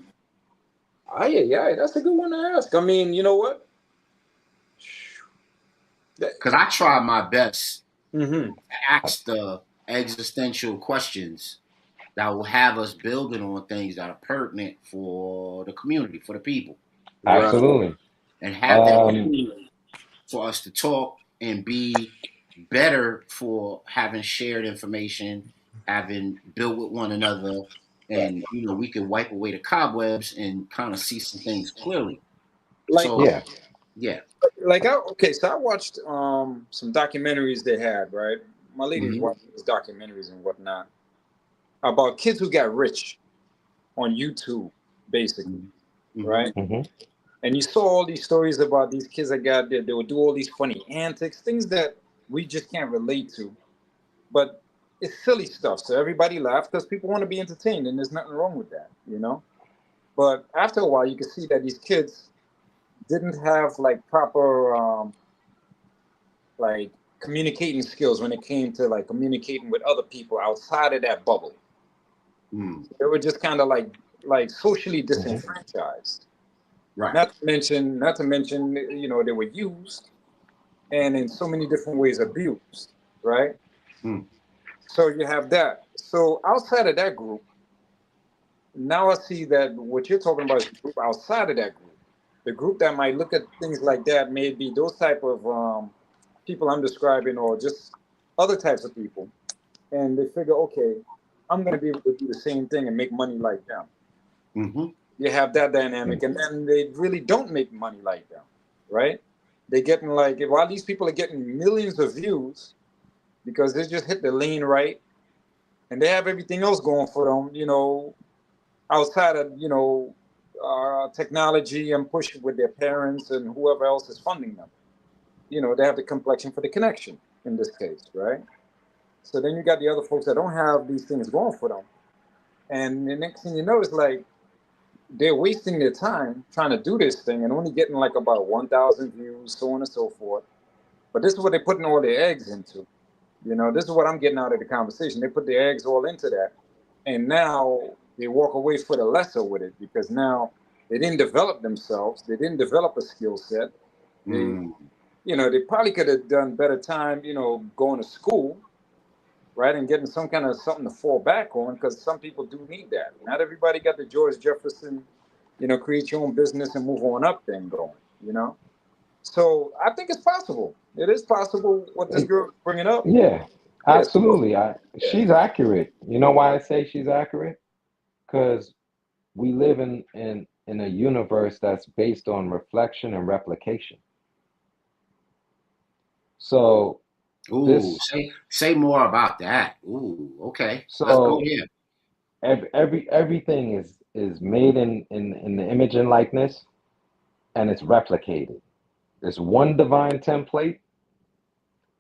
Yeah, that's a good one to ask. I mean, you know what? That, Because I try my best mm-hmm. to ask the existential questions that will have us building on things that are pertinent for the community, for the people, Right. Absolutely. and have that Um, tool for us to talk and be better for having shared information, having built with one another, and we can wipe away the cobwebs and kind of see some things clearly. Like, So yeah. yeah. so I watched some documentaries they had, right? My lady was Hmm. watching these documentaries and whatnot about kids who got rich on YouTube, basically, Hmm. right? Mm-hmm. And you saw all these stories about these kids that got there. They would do all these funny antics, things that we just can't relate to. But it's silly stuff. So everybody laughs because people want to be entertained, and there's nothing wrong with that. But after a while, you can see that these kids didn't have like proper like communicating skills when it came to like communicating with other people outside of that bubble. Mm. They were just kind of like socially Mm-hmm. disenfranchised. Right. Not to mention, they were used and in so many different ways abused, right? Mm. So you have that. So outside of that group, now I see that what you're talking about is the group outside of that group. The group that might look at things like that may be those type of people I'm describing, or just other types of people, and they figure, okay, I'm going to be able to do the same thing and make money like them. Hmm. You have that dynamic, and then they really don't make money like them, right? They're getting like, while these people are getting millions of views because they just hit the lane right, and they have everything else going for them, outside of technology and push with their parents and whoever else is funding them. They have the complexion for the connection in this case, right? So then you got the other folks that don't have these things going for them, and the next thing you know is like they're wasting their time trying to do this thing and only getting like about 1,000 views, so on and so forth. But this is what they're putting all their eggs into. This is what I'm getting out of the conversation. They put their eggs all into that, and now they walk away for the lesser with it because now they didn't develop themselves. They didn't develop a skill set. They, Mm. they probably could have done better time, going to school, right, and getting some kind of something to fall back on because some people do need that. Not everybody got the George Jefferson, create your own business and move on up thing going. So I think it's possible. It is possible what this girl is bringing up. Yeah, Yes. absolutely. Yeah. She's accurate. You know why I say she's accurate? Because we live in a universe that's based on reflection and replication. So Ooh, this, say more about that. Ooh, okay. Let's go so here. everything is made in the image and likeness, and it's replicated. There's one divine template,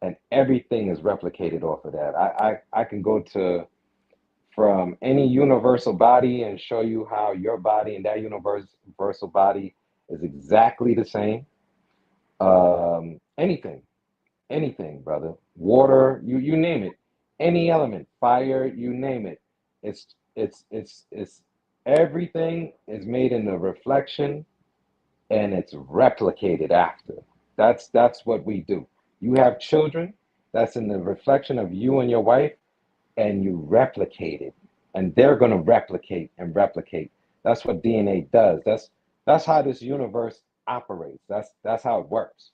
and everything is replicated off of that. I can go to from any universal body and show you how your body and that universal body is exactly the same. anything, anything, brother. Water, you name it, any element, fire, you name it. It's everything is made in the reflection and it's replicated after. That's what we do. You have children, that's in the reflection of you and your wife, and you replicate it, and they're going to replicate and replicate. That's what DNA does. That's how this universe operates. That's how it works,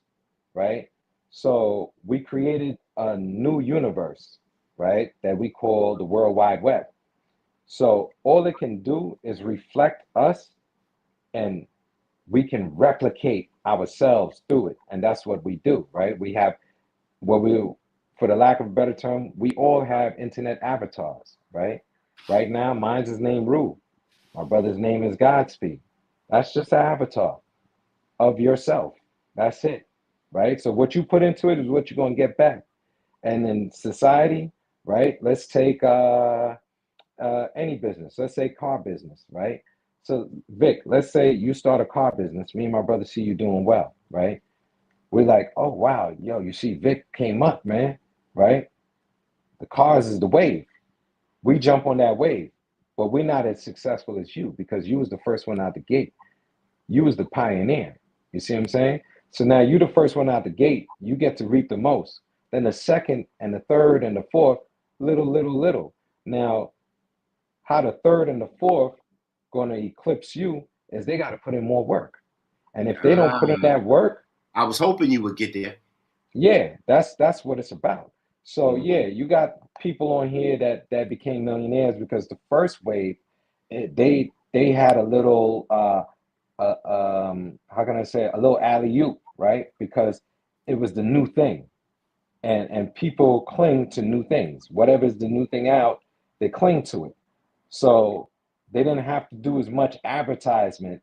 right? So we created a new universe, right, that we call the World Wide Web. So all it can do is reflect us, and we can replicate ourselves through it, and that's what we do, right? We have what we, for the lack of a better term, we all have internet avatars, right? Right now, mine's his name Rue. My brother's name is Godspeed. That's just an avatar of yourself. That's it, right? So what you put into it is what you're gonna get back. And in society, right? Let's take any business. Let's say car business, right? So Vic, let's say you start a car business. Me and my brother see you doing well, right? We're like, oh wow, yo, you see Vic came up, man, right? The cars is the wave. We jump on that wave, but we're not as successful as you because you was the first one out the gate. You was the pioneer. You see what I'm saying? So now you the first one out the gate. You get to reap the most. Then the second and the third and the fourth, little. Now, how the third and the fourth going to eclipse you is they got to put in more work. And if they don't put in that work, I was hoping you would get there. yeah, that's what it's about. So yeah, you got people on here that became millionaires because the first wave, they had a little how can I say, a little alley oop, right? Because it was the new thing, and people cling to new things. Whatever's the new thing out, they cling to it. So they didn't have to do as much advertisement,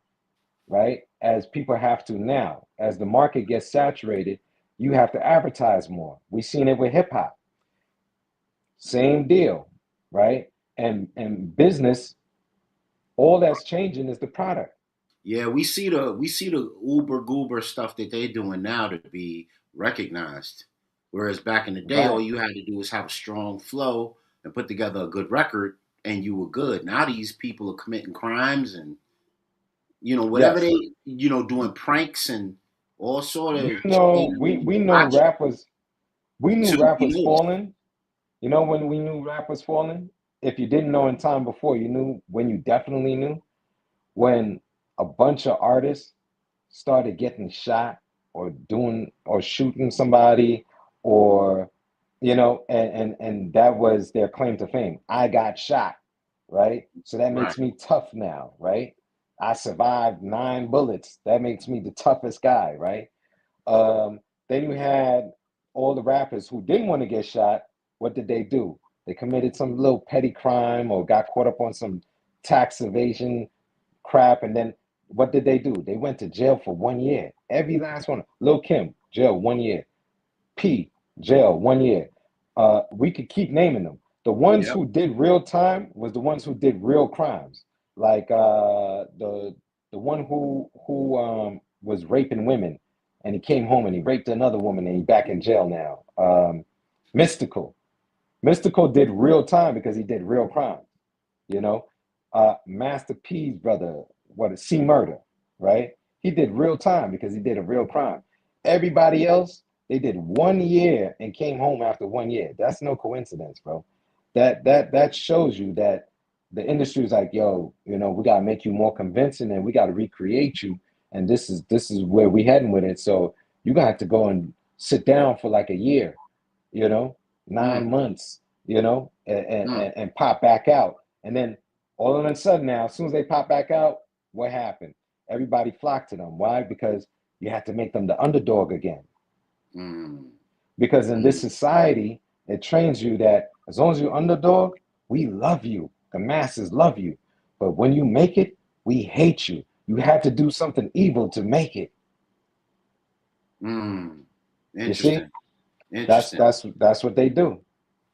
right, as people have to now. As the market gets saturated, you have to advertise more. We've seen it with hip hop. Same deal, right? And business, all that's changing is the product. Yeah, we see the uber goober stuff that they're doing now to be recognized. Whereas back in the day, all Right. you had to do was have a strong flow and put together a good record, and you were good. Now these people are committing crimes and whatever Yes. they doing pranks and all sort You of know, shit. we know Watch rap was we knew to rap be was noticed. falling. You know when we knew rap was falling? If you didn't know in time before, you knew when you definitely knew when a bunch of artists started getting shot or doing or shooting somebody, or and that was their claim to fame. I got shot, right? So that Right. makes me tough now, right? I survived 9 bullets. That makes me the toughest guy, right? Um, then you had all the rappers who didn't want to get shot. What did they do? They committed some little petty crime or got caught up on some tax evasion crap. And then what did they do? They went to jail for 1 year. Every last one. Lil Kim, jail 1 year. P, jail 1 year. We could keep naming them. The ones Yep. who did real time was the ones who did real crimes. Like the one who was raping women, and he came home and he raped another woman and he's back in jail now. Mystical. Mystical did real time because he did real crime. You know, Master P's brother, what is C Murder, right? He did real time because he did a real crime. Everybody else, they did 1 year and came home after 1 year. That's no coincidence, bro. That shows you that the industry is like, yo, we gotta make you more convincing and we gotta recreate you. And this is where we heading with it. So you gotta have to go and sit down for like a year, you know, Mm, 9 months, mm. and pop back out. And then all of a sudden now, as soon as they pop back out, what happened? Everybody flocked to them. Why? Because you have to make them the underdog again. Mm, Because in this mm, society, it trains you that as long as you're underdog, we love you. The masses love you. But when you make it, we hate you. You had to do something evil to make it. mm. You see? Interesting. That's Interesting. that's that's what they do.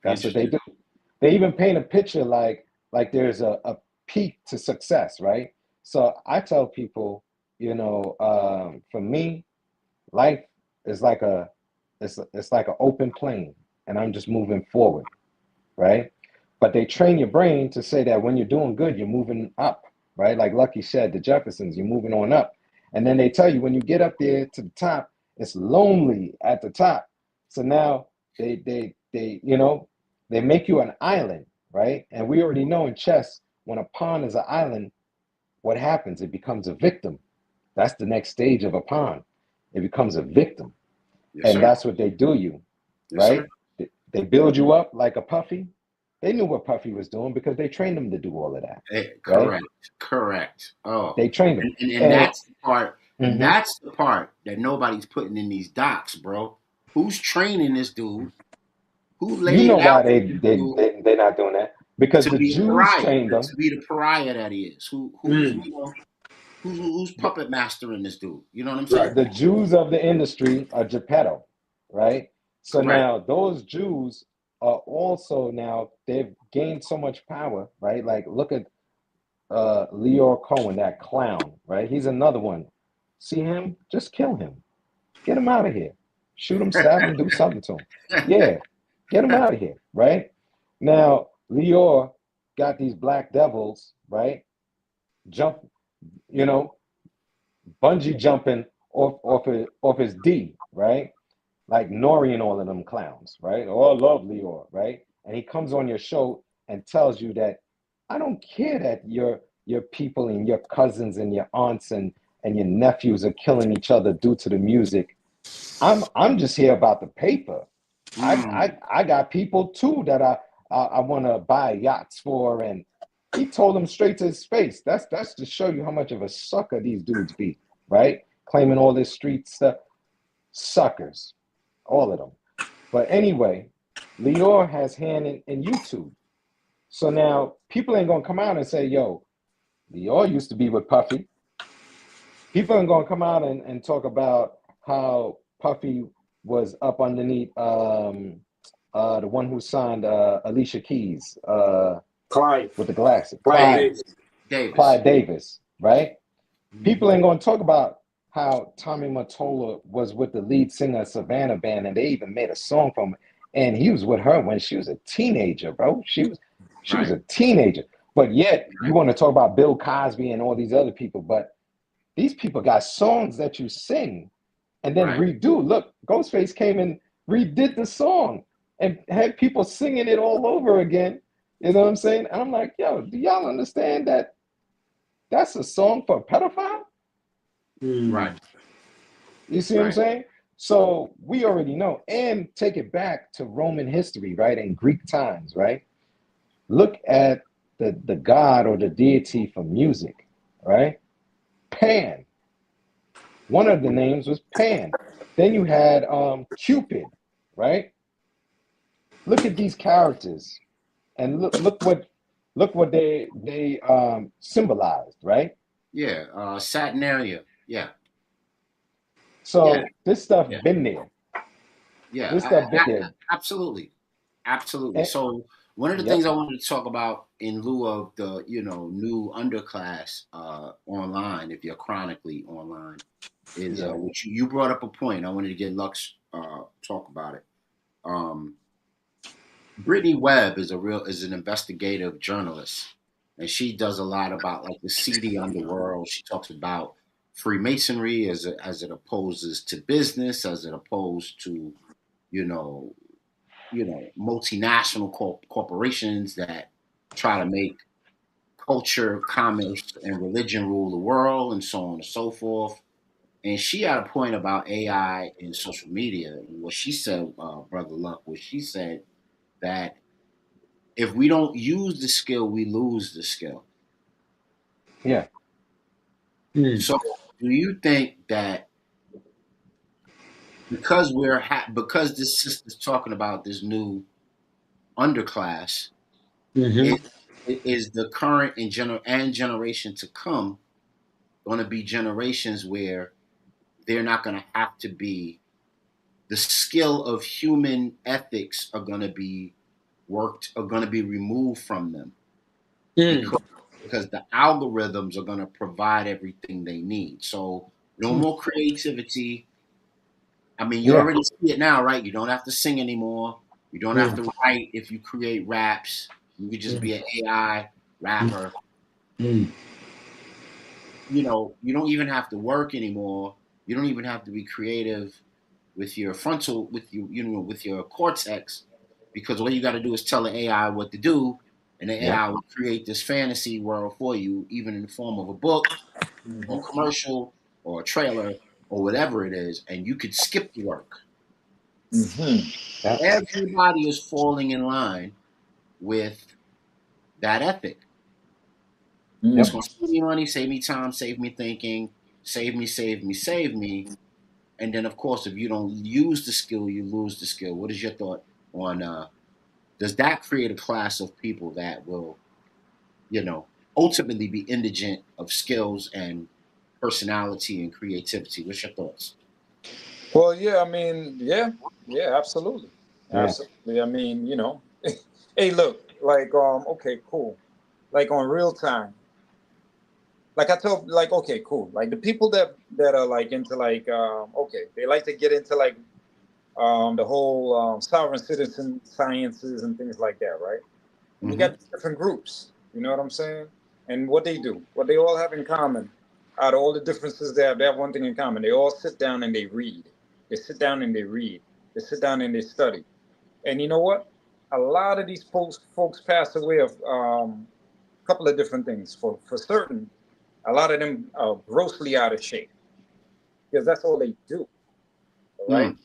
That's what they Interesting. do. They even paint a picture like there's a peak to success, right? So I tell people, for me, life is like it's like an open plane, and I'm just moving forward, right? But they train your brain to say that when you're doing good, you're moving up, right? Like Lucky said, the Jeffersons, you're moving on up. And then they tell you when you get up there to the top, it's lonely at the top. So now they they make you an island, right? And we already know in chess, when a pawn is an island, what happens? It becomes a victim. That's the next stage of a pawn. It becomes a victim. Yes, And sir. that's what they do you, Yes, sir. right? They build you up like a Puffy. They knew what Puffy was doing because they trained him to do all of that, right? Correct. Correct. Oh, They trained him. and And that's the part, and mhm, that's the part that nobody's putting in these docs, bro. Who's training this dude? Who you laid know it out why for this dude they're not doing that? Because to the be a Jews pariah, trained them. to be the pariah that he is? Who's Mm. who's puppet mastering this dude? You know what I'm saying? Right. The Jews of the industry are Geppetto, right? So Correct. now those Jews are also now they've gained so much power, right? Like look at Leor Cohen, that clown, right? He's another one. See him? Just kill him. Get him out of here. Shoot him, stab him, do something to him. Yeah, get him out of here, right? Now, Leor got these black devils, right? Jump, you know, bungee jumping off his D, right? Like Nori and all of them clowns, right? Oh, I love Leor, right? And he comes on your show and tells you that I don't care that your people and your cousins and your aunts and your nephews are killing each other due to the music. I'm just here about the paper. I got people too that I want to buy yachts for, and he told them straight to his face. That's to show you how much of a sucker these dudes be, right? Claiming all this street stuff, suckers, all of them. But anyway, Leor has hand in YouTube, so now people ain't gonna come out and say, "Yo, Leor used to be with Puffy." People ain't gonna come out and talk about how Puffy was up underneath the one who signed Alicia Keys Clyde. with the glasses, Clyde Clyde Davis. Davis. Clyde Davis, right? Mhm. People ain't gonna talk about how Tommy Mottola was with the lead singer of Savannah Band, and they even made a song from it. And he was with her when she was a teenager, bro. She was Right. a teenager. But yet you Right. want to talk about Bill Cosby and all these other people, but these people got songs that you sing and then Right. redo. Look, Ghostface came and redid the song and had people singing it all over again. You know what I'm saying? And I'm like, yo, do y'all understand that that's a song for a pedophile? Right. You see what I'm Right. saying? So we already know. And take it back to Roman history, right? And Greek times, right? Look at the god or the deity for music, right? Pan. One of the names was Pan. Then you had Cupid, right? Look at these characters and look what they symbolized, right? Yeah. Saturnalia. Yeah. Yeah. So this stuff Yeah. been there. Yeah. This stuff been there. Absolutely. Absolutely. And, So one of the things yep. I wanted to talk about in lieu of the, new underclass online, if you're chronically online, is Yeah. which you brought up a point. I wanted to get Lux talk about it. Um, Brittany Webb is an investigative journalist, and she does a lot about like the seedy underworld. She talks about Freemasonry as it opposes to business, as it opposed to you know multinational corporations that try to make culture, commerce, and religion rule the world, and so on and so forth. And she had a point about AI and social media. And what she said, Brother Luck, was she said that if we don't use the skill, we lose the skill. Yeah. So, do you think that because because this sister's talking about this new underclass, Mm-hmm. is the current and generation to come going to be generations where they're not going to have to be the skill of human ethics are going to be removed from them Mm. because the algorithms are going to provide everything they need. So no more creativity, I mean, you Yeah. already see it now, right? You don't have to sing anymore. You don't have Yeah. to write if you create raps. You could just be an AI rapper. Mm. You know, you don't even have to work anymore. You don't even have to be creative with your frontal, with with your cortex, because all you got to do is tell the AI what to do, and the Yep. AI will create this fantasy world for you, even in the form of a book or Mm-hmm. commercial or a trailer or whatever it is, and you could skip the work. Mm-hmm. Yep. Everybody is falling in line with that ethic. It's Mm. going to save me money, save me time, save me thinking, save me, save me, save me. And then, of course, if you don't use the skill, you lose the skill. What is your thought on does that create a class of people that will, ultimately be indigent of skills and personality and creativity? What's your thoughts? Well, yeah, I mean, yeah, yeah, absolutely, Yeah. absolutely. I mean, hey, look, like, okay, cool. Like on real time, like I told, like, okay, cool. Like the people that are like into like, okay, they like to get into like the whole sovereign citizen sciences and things like that, right? And you Mm-hmm. got these different groups. You know what I'm saying? And what they do, what they all have in common, out of all the differences they have one thing in common. They all sit down and they read. They sit down and they read. They sit down and they study. And you know what? A lot of these folks pass away of a couple of different things. For certain, a lot of them are grossly out of shape because that's all they do. All right. Mm,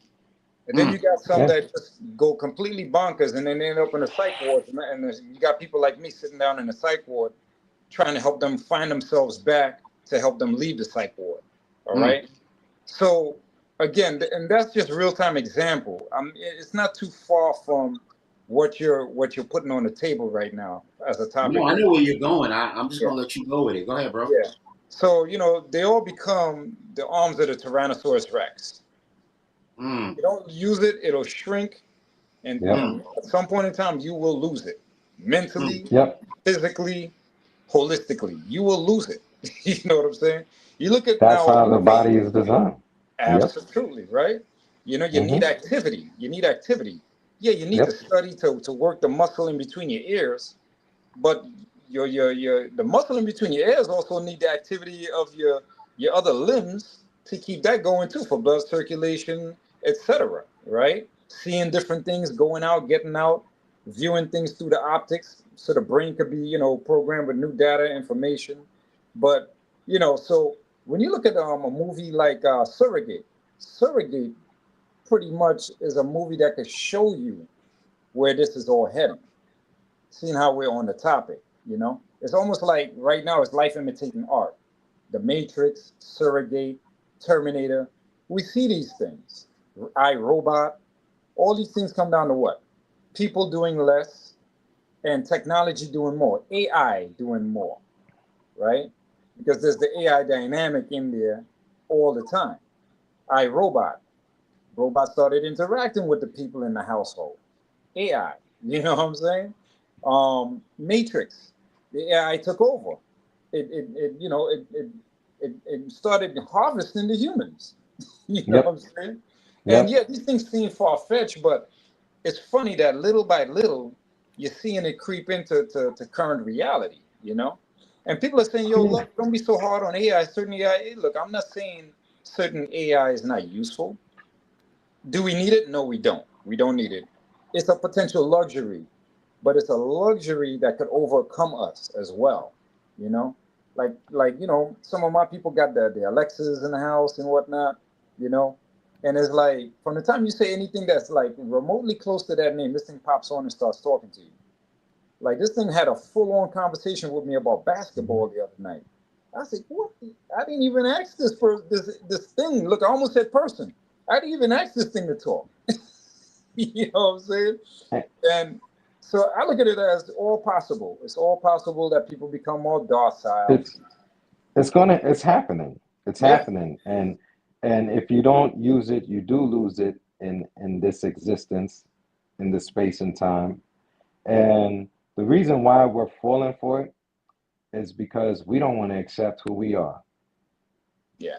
And then mm, you got some Yeah. that just go completely bonkers and then they end up in a psych ward. And you got people like me sitting down in a psych ward trying to help them find themselves back to help them leave the psych ward. All mm. right. So again, and that's just real time example. It's not too far from what you're putting on the table right now as a No, topic. I know where you're going. I'm just Yeah, gonna let you go with it. Go ahead, bro. yeah. So they all become the arms of the Tyrannosaurus Rex. Mm, You don't use it, it'll shrink, and Yep. mm, at some point in time, you will lose it mm, mentally, Yep. physically, holistically. You will lose it. You know what I'm saying? You look at That's now a how the movie. body is designed. Yep. Absolutely, right? You need Mm-hmm. activity. You need activity. Yeah, you need to Yep. study to work the muscle in between your ears, but the muscle in between your ears also need the activity of your other limbs to keep that going too for blood circulation, etc. Right? Seeing different things, going out, getting out, viewing things through the optics, so the brain could be programmed with new data information. But so when you look at a movie like Surrogate pretty much is a movie that could show you where this is all heading, seeing how we're on the topic. It's almost like right now it's life imitating art. The Matrix, Surrogate, Terminator. We see these things. I Robot. All these things come down to what? People doing less and technology doing more. AI doing more, right? Because there's the AI dynamic in there all the time. I Robot. Robot started interacting with the people in the household. AI. You know what I'm saying? Matrix. The AI took over. It started harvesting the humans. You know what Yep. I'm saying? And Yep. yeah, these things seem far fetched, but it's funny that little by little you're seeing it creep into to current reality. And people are saying, yo, Yeah. look, don't be so hard on AI. Certain AI, hey, look, I'm not saying certain AI is not useful. Do we need it? No, we don't. We don't need it. It's a potential luxury, but it's a luxury that could overcome us as well. You know, some of my people got the Alexas in the house and whatnot. You know, and it's like from the time you say anything that's like remotely close to that name, this thing pops on and starts talking to you. Like this thing had a full-on conversation with me about basketball the other night. I said, "What? I didn't even ask this thing. Look, I almost said person. I didn't even ask this thing to talk." You know what I'm saying? And so I look at it as all possible. It's all possible that people become more docile. It's it's happening. It's Yeah. happening. And if you don't use it, you do lose it in this existence, in this space and time. And the reason why we're falling for it is because we don't want to accept who we are. Yeah.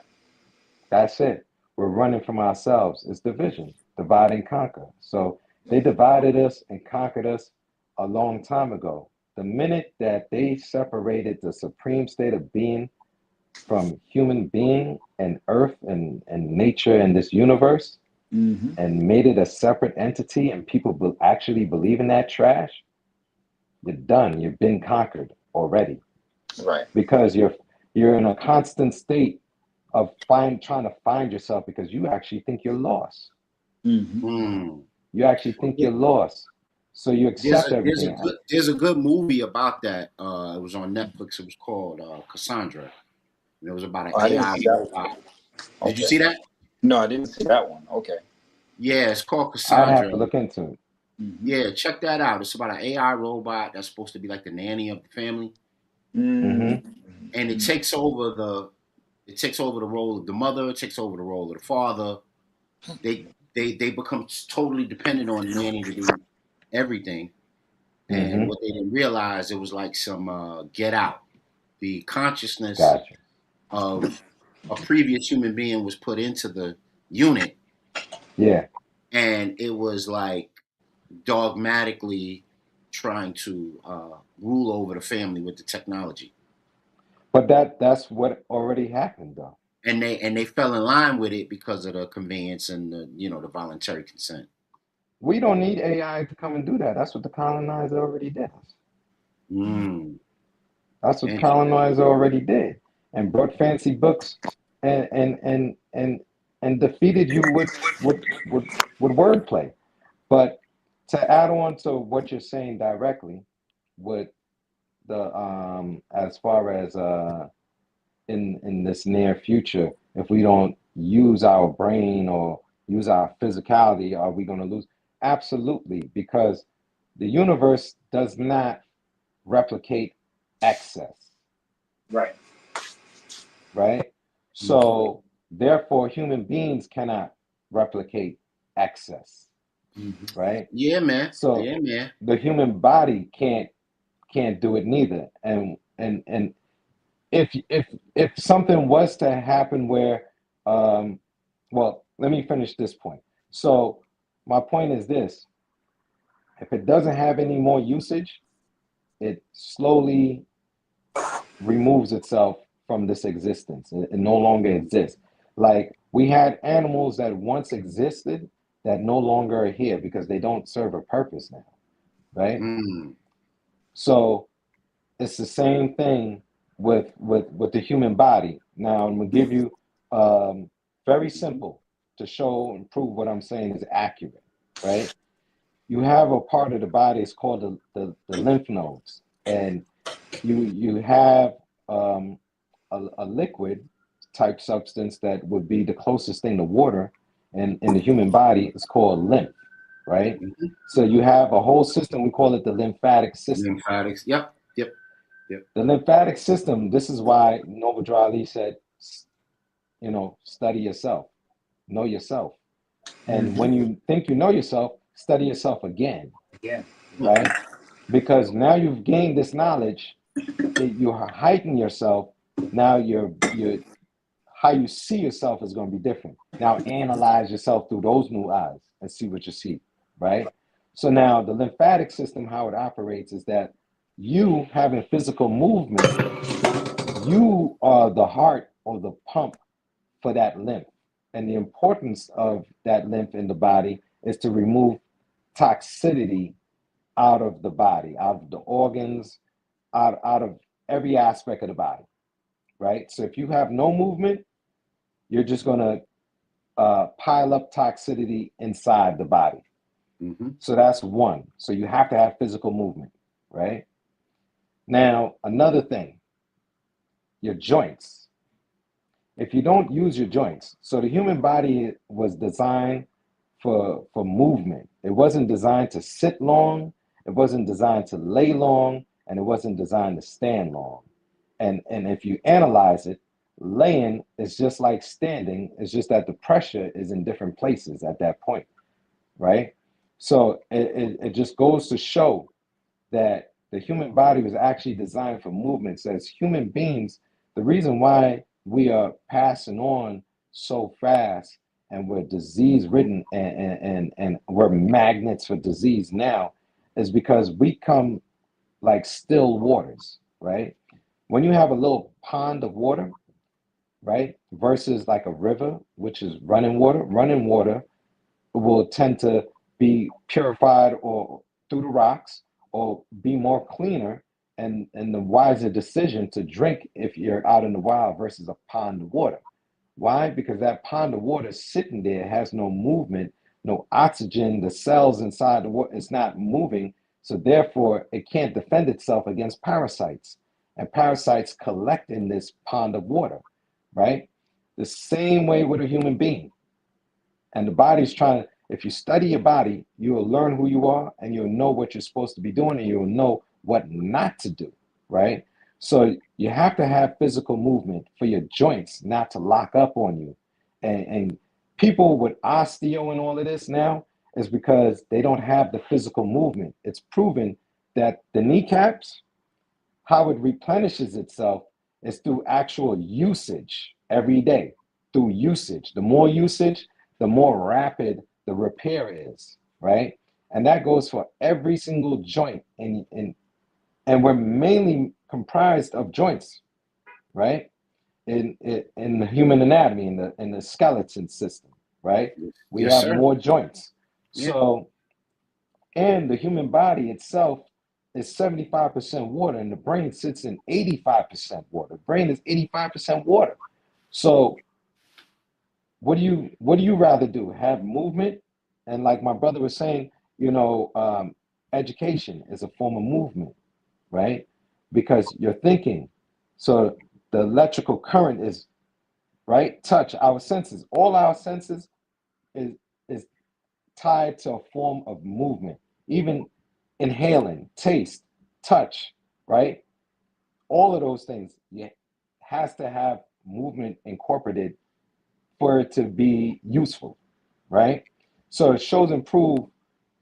That's it. we're running from ourselves. It's division, divide and conquer. So they divided us and conquered us a long time ago. The minute that they separated the supreme state of being from human being and earth and nature and this universe and made it a separate entity and people actually believe in that trash, you're done. You've been conquered already. Right. Because you're in a constant state of trying to find yourself because you actually think you're lost. Mm. You actually think you're lost. So you accept everything. There's a good movie about that. It was on Netflix. It was called Cassandra. And it was about an Oh, I didn't AI see that one. robot. Okay. Did you see that? No, I didn't see that one. Okay. Yeah, it's called I'd have Cassandra. to look into it. Yeah, check that out. It's about an AI robot that's supposed to be like the nanny of the family, Mm-hmm. and it takes over the role of the mother. It takes over the role of the father. They become totally dependent on the nanny to do everything. And what they didn't realize, it was like some Get Out. The consciousness Gotcha. of a previous human being was put into the unit, Yeah. and it was like dogmatically trying to rule over the family with the technology. But that's what already happened though. And they fell in line with it because of the convenience and the voluntary consent. We don't need AI to come and do that. That's what the colonizer already did. Mm. That's what the Interesting. colonizer already did, and brought fancy books and defeated you with wordplay. But to add on to what you're saying directly, with the as far as in this near future, if we don't use our brain or use our physicality, are we going to lose? Absolutely, because the universe does not replicate excess. Right. Right? So therefore human beings cannot replicate excess. Right? Yeah, man. So Yeah, man. the human body can't do it neither. And if something was to happen where well, let me finish this point. So my point is this: if it doesn't have any more usage, it slowly removes itself from this existence. It no longer exists. Like we had animals that once existed that no longer are here because they don't serve a purpose now, right? So it's the same thing with the human body. Now I'm gonna give you very simple to show and prove what I'm saying is accurate, right? You have a part of the body, it's called the lymph nodes, and you have a liquid type substance that would be the closest thing to water, and in the human body it's called lymph, right? So you have a whole system, we call it the lymphatic system. Lymphatics. Yep. The lymphatic system, this is why Noble Ali said, study yourself, know yourself. And when you think you know yourself, study yourself again. Yeah. Right? Because now you've gained this knowledge, you heighten yourself. Now you're how you see yourself is going to be different. Now analyze yourself through those new eyes and see what you see, right? So now the lymphatic system, how it operates is that you having physical movement, you are the heart or the pump for that lymph. And the importance of that lymph in the body is to remove toxicity out of the body, out of the organs, out of every aspect of the body, right? So if you have no movement, you're just going to pile up toxicity inside the body. So that's one. So you have to have physical movement, right? Now, another thing, your joints. If you don't use your joints, so the human body was designed for movement. It wasn't designed to sit long. It wasn't designed to lay long, and it wasn't designed to stand long. And if you analyze it, laying is just like standing. It's just that the pressure is in different places at that point, right? So it just goes to show that the human body was actually designed for movement. So as human beings, the reason why we are passing on so fast and we're disease ridden, and we're magnets for disease now, is because we come like still waters, right? When you have a little pond of water, right, versus like a river, which is running water will tend to be purified or through the rocks or be more cleaner, and the wiser decision to drink if you're out in the wild versus a pond of water. Why? Because that pond of water is sitting there, has no movement, no oxygen, the cells inside the water, it's not moving, so therefore it can't defend itself against parasites, and parasites collect in this pond of water, right? The same way with a human being. And the body's trying to, if you study your body, you will learn who you are, and you'll know what you're supposed to be doing, and you'll know what not to do, right? So you have to have physical movement for your joints not to lock up on you. And people with osteo and all of this now is because they don't have the physical movement. It's proven that the kneecaps, how it replenishes itself is through actual usage every day, through usage. The more usage, the more rapid the repair is, right? And that goes for every single joint. And we're mainly comprised of joints, right? In the human anatomy, in the skeleton system, right? We Yes, have sir. more joints. Yeah. So, and the human body itself is 75% water, and the brain sits in 85% water. The brain is 85% water. So what do you rather do? Have movement? And like my brother was saying, education is a form of movement, right? Because you're thinking. So the electrical current is right. Touch, our senses, all our senses is tied to a form of movement. Even inhaling, taste, touch, right? All of those things has to have movement incorporated for it to be useful, right? So it shows and prove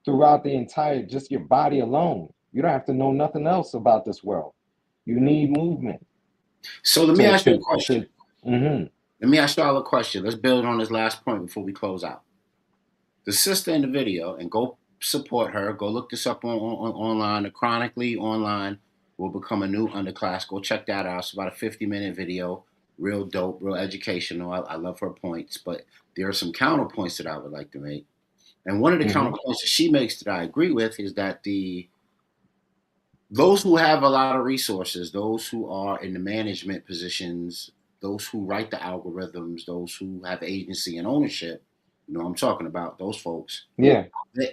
throughout the entire, just your body alone. You don't have to know nothing else about this world. You need movement So let me to ask you a to question. to. Mm-hmm. Let me ask y'all a question. Let's build on this last point before we close out. The sister in the video, and go support her. Go look this up on online. The Chronically Online will become a new underclass. Go check that out. It's about a 50-minute video. Real dope, real educational. I love her points, but there are some counterpoints that I would like to make. And one of the Mm-hmm. counterpoints that she makes that I agree with is that those who have a lot of resources, those who are in the management positions, those who write the algorithms, those who have agency and ownership, I'm talking about those folks. Yeah,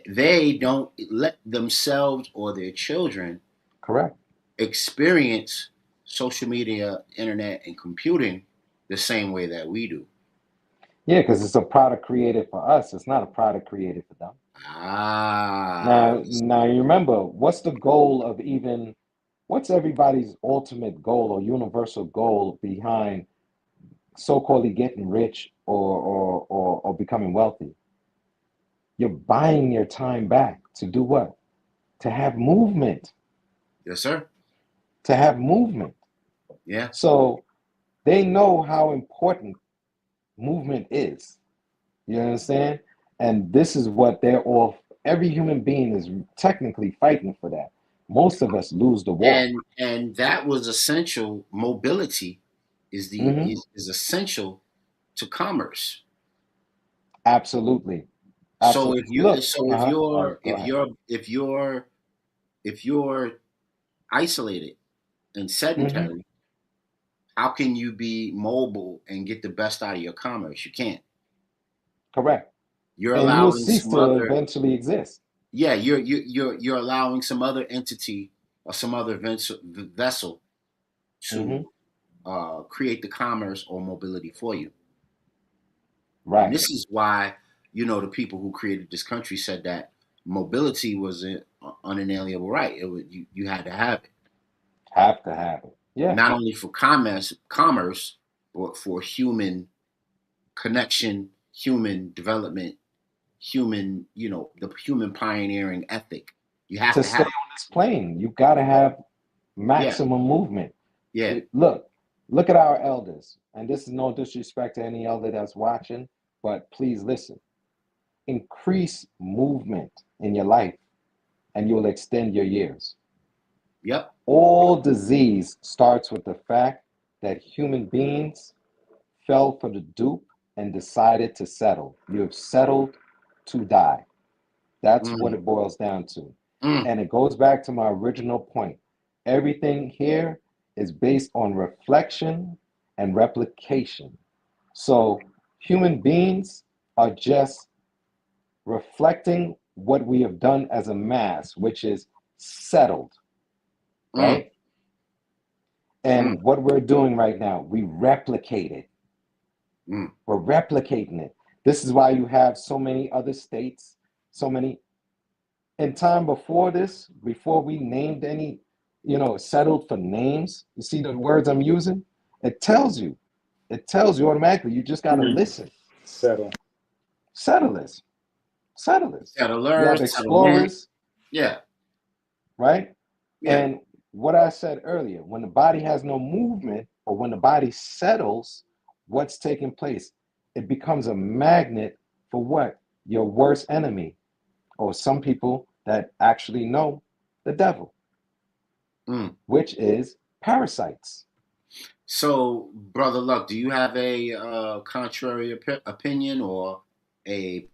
They don't let themselves or their children correct. experience social media, internet, and computing the same way that we do. Yeah, because it's a product created for us. It's not a product created for them. Ah, Now you remember, what's everybody's ultimate goal or universal goal behind so-called getting rich or becoming wealthy? You're buying your time back to do what? To have movement, yes, sir. to have movement. Yeah. So they know how important movement is. You understand? And this is what every human being is technically fighting for that. Most of us lose the war. And that was essential. Mobility Hmm. is essential to commerce. Absolutely. So Absolutely. Look, if all right, you're go ahead. if you're isolated and Hmm. sedentary, how can you be mobile and get the best out of your commerce? You can't. Correct. You're And you will allowing cease some to other eventually exist. yeah, you're allowing some other entity or some other vessel Hmm. to create the commerce or mobility for you. And Right. this is why, the people who created this country said that mobility was an unalienable right. You had to have it, Have to have it. Yeah. not only for commerce, but for human connection, human development, the human pioneering ethic. You have To to stay have it. on this plane, you got to have Yeah, maximum movement. yeah. Look at our elders. And this is no disrespect to any elder that's watching, but please listen. Increase movement in your life and you'll extend your years. Yep. All disease starts with the fact that human beings fell for the dupe and decided to settle. You have settled to die. That's what it boils down to. And it goes back to my original point. Everything here is based on reflection and replication. So human beings are just reflecting what we have done as a mass, which is settled, right? And what we're doing right now, we replicate it. We're replicating it. This is why you have so many other states, so many. In time before this, before we named any, settled for names, you see the words I'm using? It tells you automatically. You just got to listen. Settlers. Settlers. You have Settlement. explorers. Yeah. Right? Yeah. And what I said earlier, when the body has no movement or when the body settles, what's taking place? It becomes a magnet for what? Your worst enemy, or some people that actually know the devil, which is parasites. So, Brother Luck, do you have a contrary opinion or a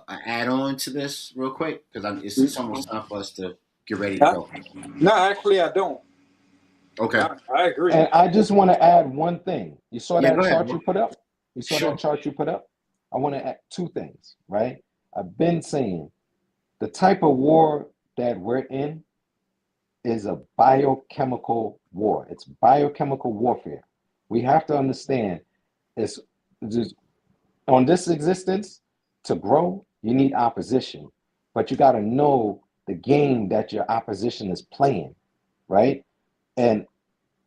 add-on to this real quick? Because it's almost time for us to get ready to go. No, actually, I don't. Okay. I agree. And I just want to add one thing. You saw that go chart ahead. you put up? You saw that chart you put up? I want to add two things, right? I've been saying the type of war that we're in is a biochemical war. It's biochemical warfare. We have to understand it's just on this existence to grow, you need opposition, but you got to know the game that your opposition is playing, right? And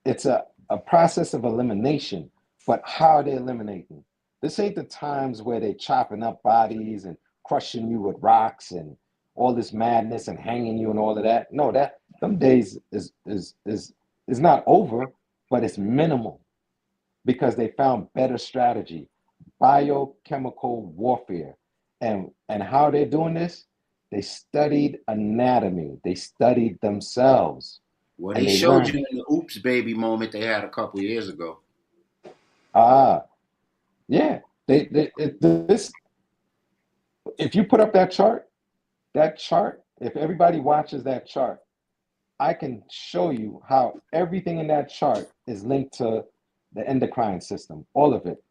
it's a process of elimination, but how are they eliminating? This ain't the times where they chopping up bodies and crushing you with rocks and all this madness and hanging you and all of that. No, that them days is not over, but it's minimal because they found better strategy, biochemical warfare. And how they're doing this, they studied anatomy, they studied themselves. Well, they showed you in the oops baby moment they had a couple years ago. Yeah. This if you put up that chart, if everybody watches that chart, I can show you how everything in that chart is linked to the endocrine system, all of it.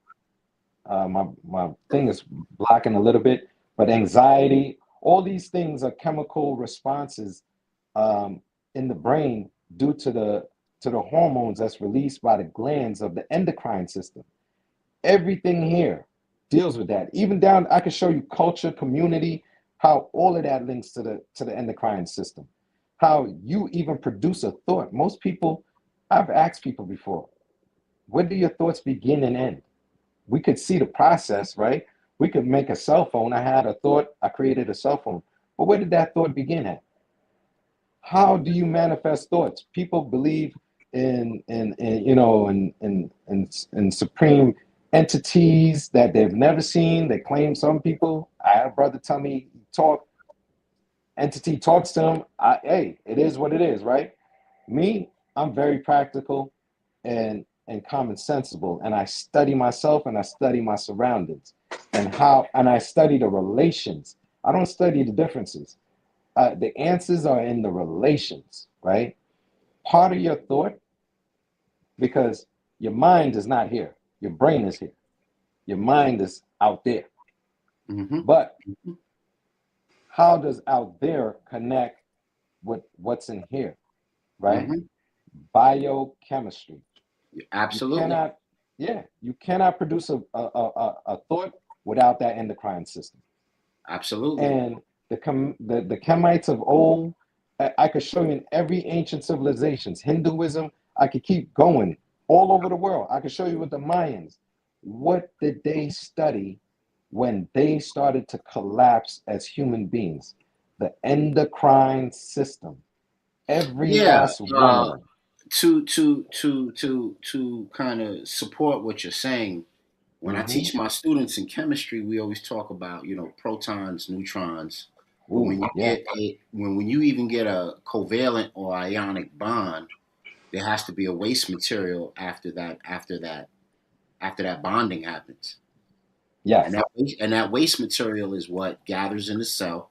My thing is blocking a little bit, but anxiety, all these things are chemical responses in the brain due to the hormones that's released by the glands of the endocrine system. Everything here deals with that. Even down, I can show you culture, community, how all of that links to the endocrine system. How you even produce a thought. Most people, I've asked people before, where do your thoughts begin and end? We could see the process, right? We could make a cell phone. I had a thought, I created a cell phone. But where did that thought begin at? How do you manifest thoughts? People believe in supreme entities that they've never seen. They claim, some people. I had a brother tell me, entity talks to him. Hey, it is what it is, right? Me, I'm very practical and common sensible, and I study myself and I study my surroundings and I study the relations. I don't study the differences. The answers are in the relations, right? Part of your thought, because your mind is not here, your brain is here, your mind is out there. But how does out there connect with what's in here, right? Biochemistry. Absolutely. You cannot produce a thought without that endocrine system. Absolutely. And the Kemites of old, I could show you in every ancient civilizations, Hinduism, I could keep going all over the world. I could show you with the Mayans. What did they study when they started to collapse as human beings? The endocrine system. Every last one of them. To kind of support what you're saying, When I teach my students in chemistry, we always talk about, protons, neutrons. But Ooh, when you yeah. get when you even get a covalent or ionic bond, there has to be a waste material after that bonding happens. And Yes. that waste material is what gathers in the cell,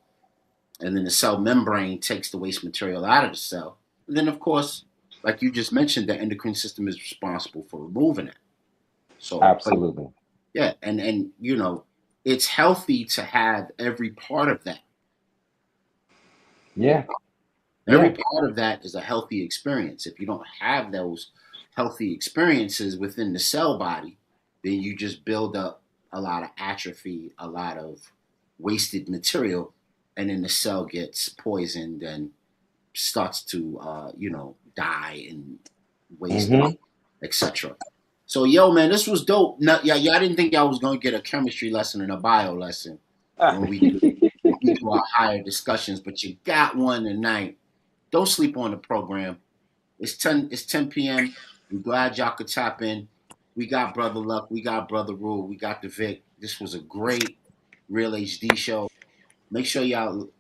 and then the cell membrane takes the waste material out of the cell. And then, of course, like you just mentioned, the endocrine system is responsible for removing it. So, but Absolutely. yeah, and it's healthy to have every part of that. Yeah. Every Yeah. part of that is a healthy experience. If you don't have those healthy experiences within the cell body, then you just build up a lot of atrophy, a lot of wasted material, and then the cell gets poisoned and starts to, die and waste Mm-hmm. away, etc. So, yo, man, this was dope. No, yeah, I didn't think I was gonna get a chemistry lesson and a bio lesson when we do our higher discussions, but you got one tonight. Don't sleep on the program. It's 10 p.m. We're glad y'all could tap in. We got Brother Luck, we got Brother Rule, we got the Vic. This was a great Real HD show. Make sure y'all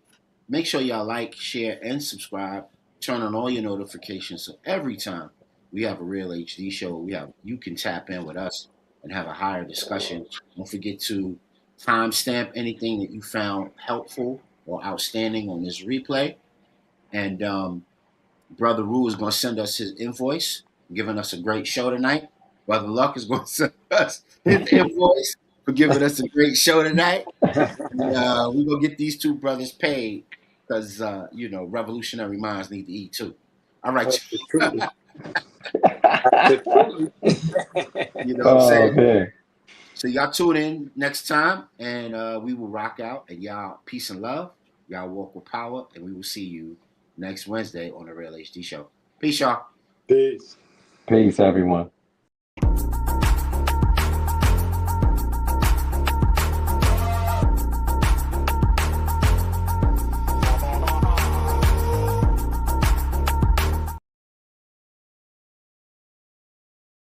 like, share, and subscribe. Turn on all your notifications so every time we have a Real HD show, you can tap in with us and have a higher discussion. Don't forget to timestamp anything that you found helpful or outstanding on this replay. And Brother Rue is going to send us his invoice, giving us a great show tonight. Brother Luck is going to send us his invoice for giving us a great show tonight. And we're going to get these two brothers paid because, revolutionary minds need to eat too. All right. Absolutely. Absolutely. You know what I'm Oh saying? man. So y'all tune in next time, and we will rock out. And y'all, peace and love. Y'all walk with power, and we will see you next Wednesday on the Real HD Show. Peace, y'all. Peace. Peace, everyone.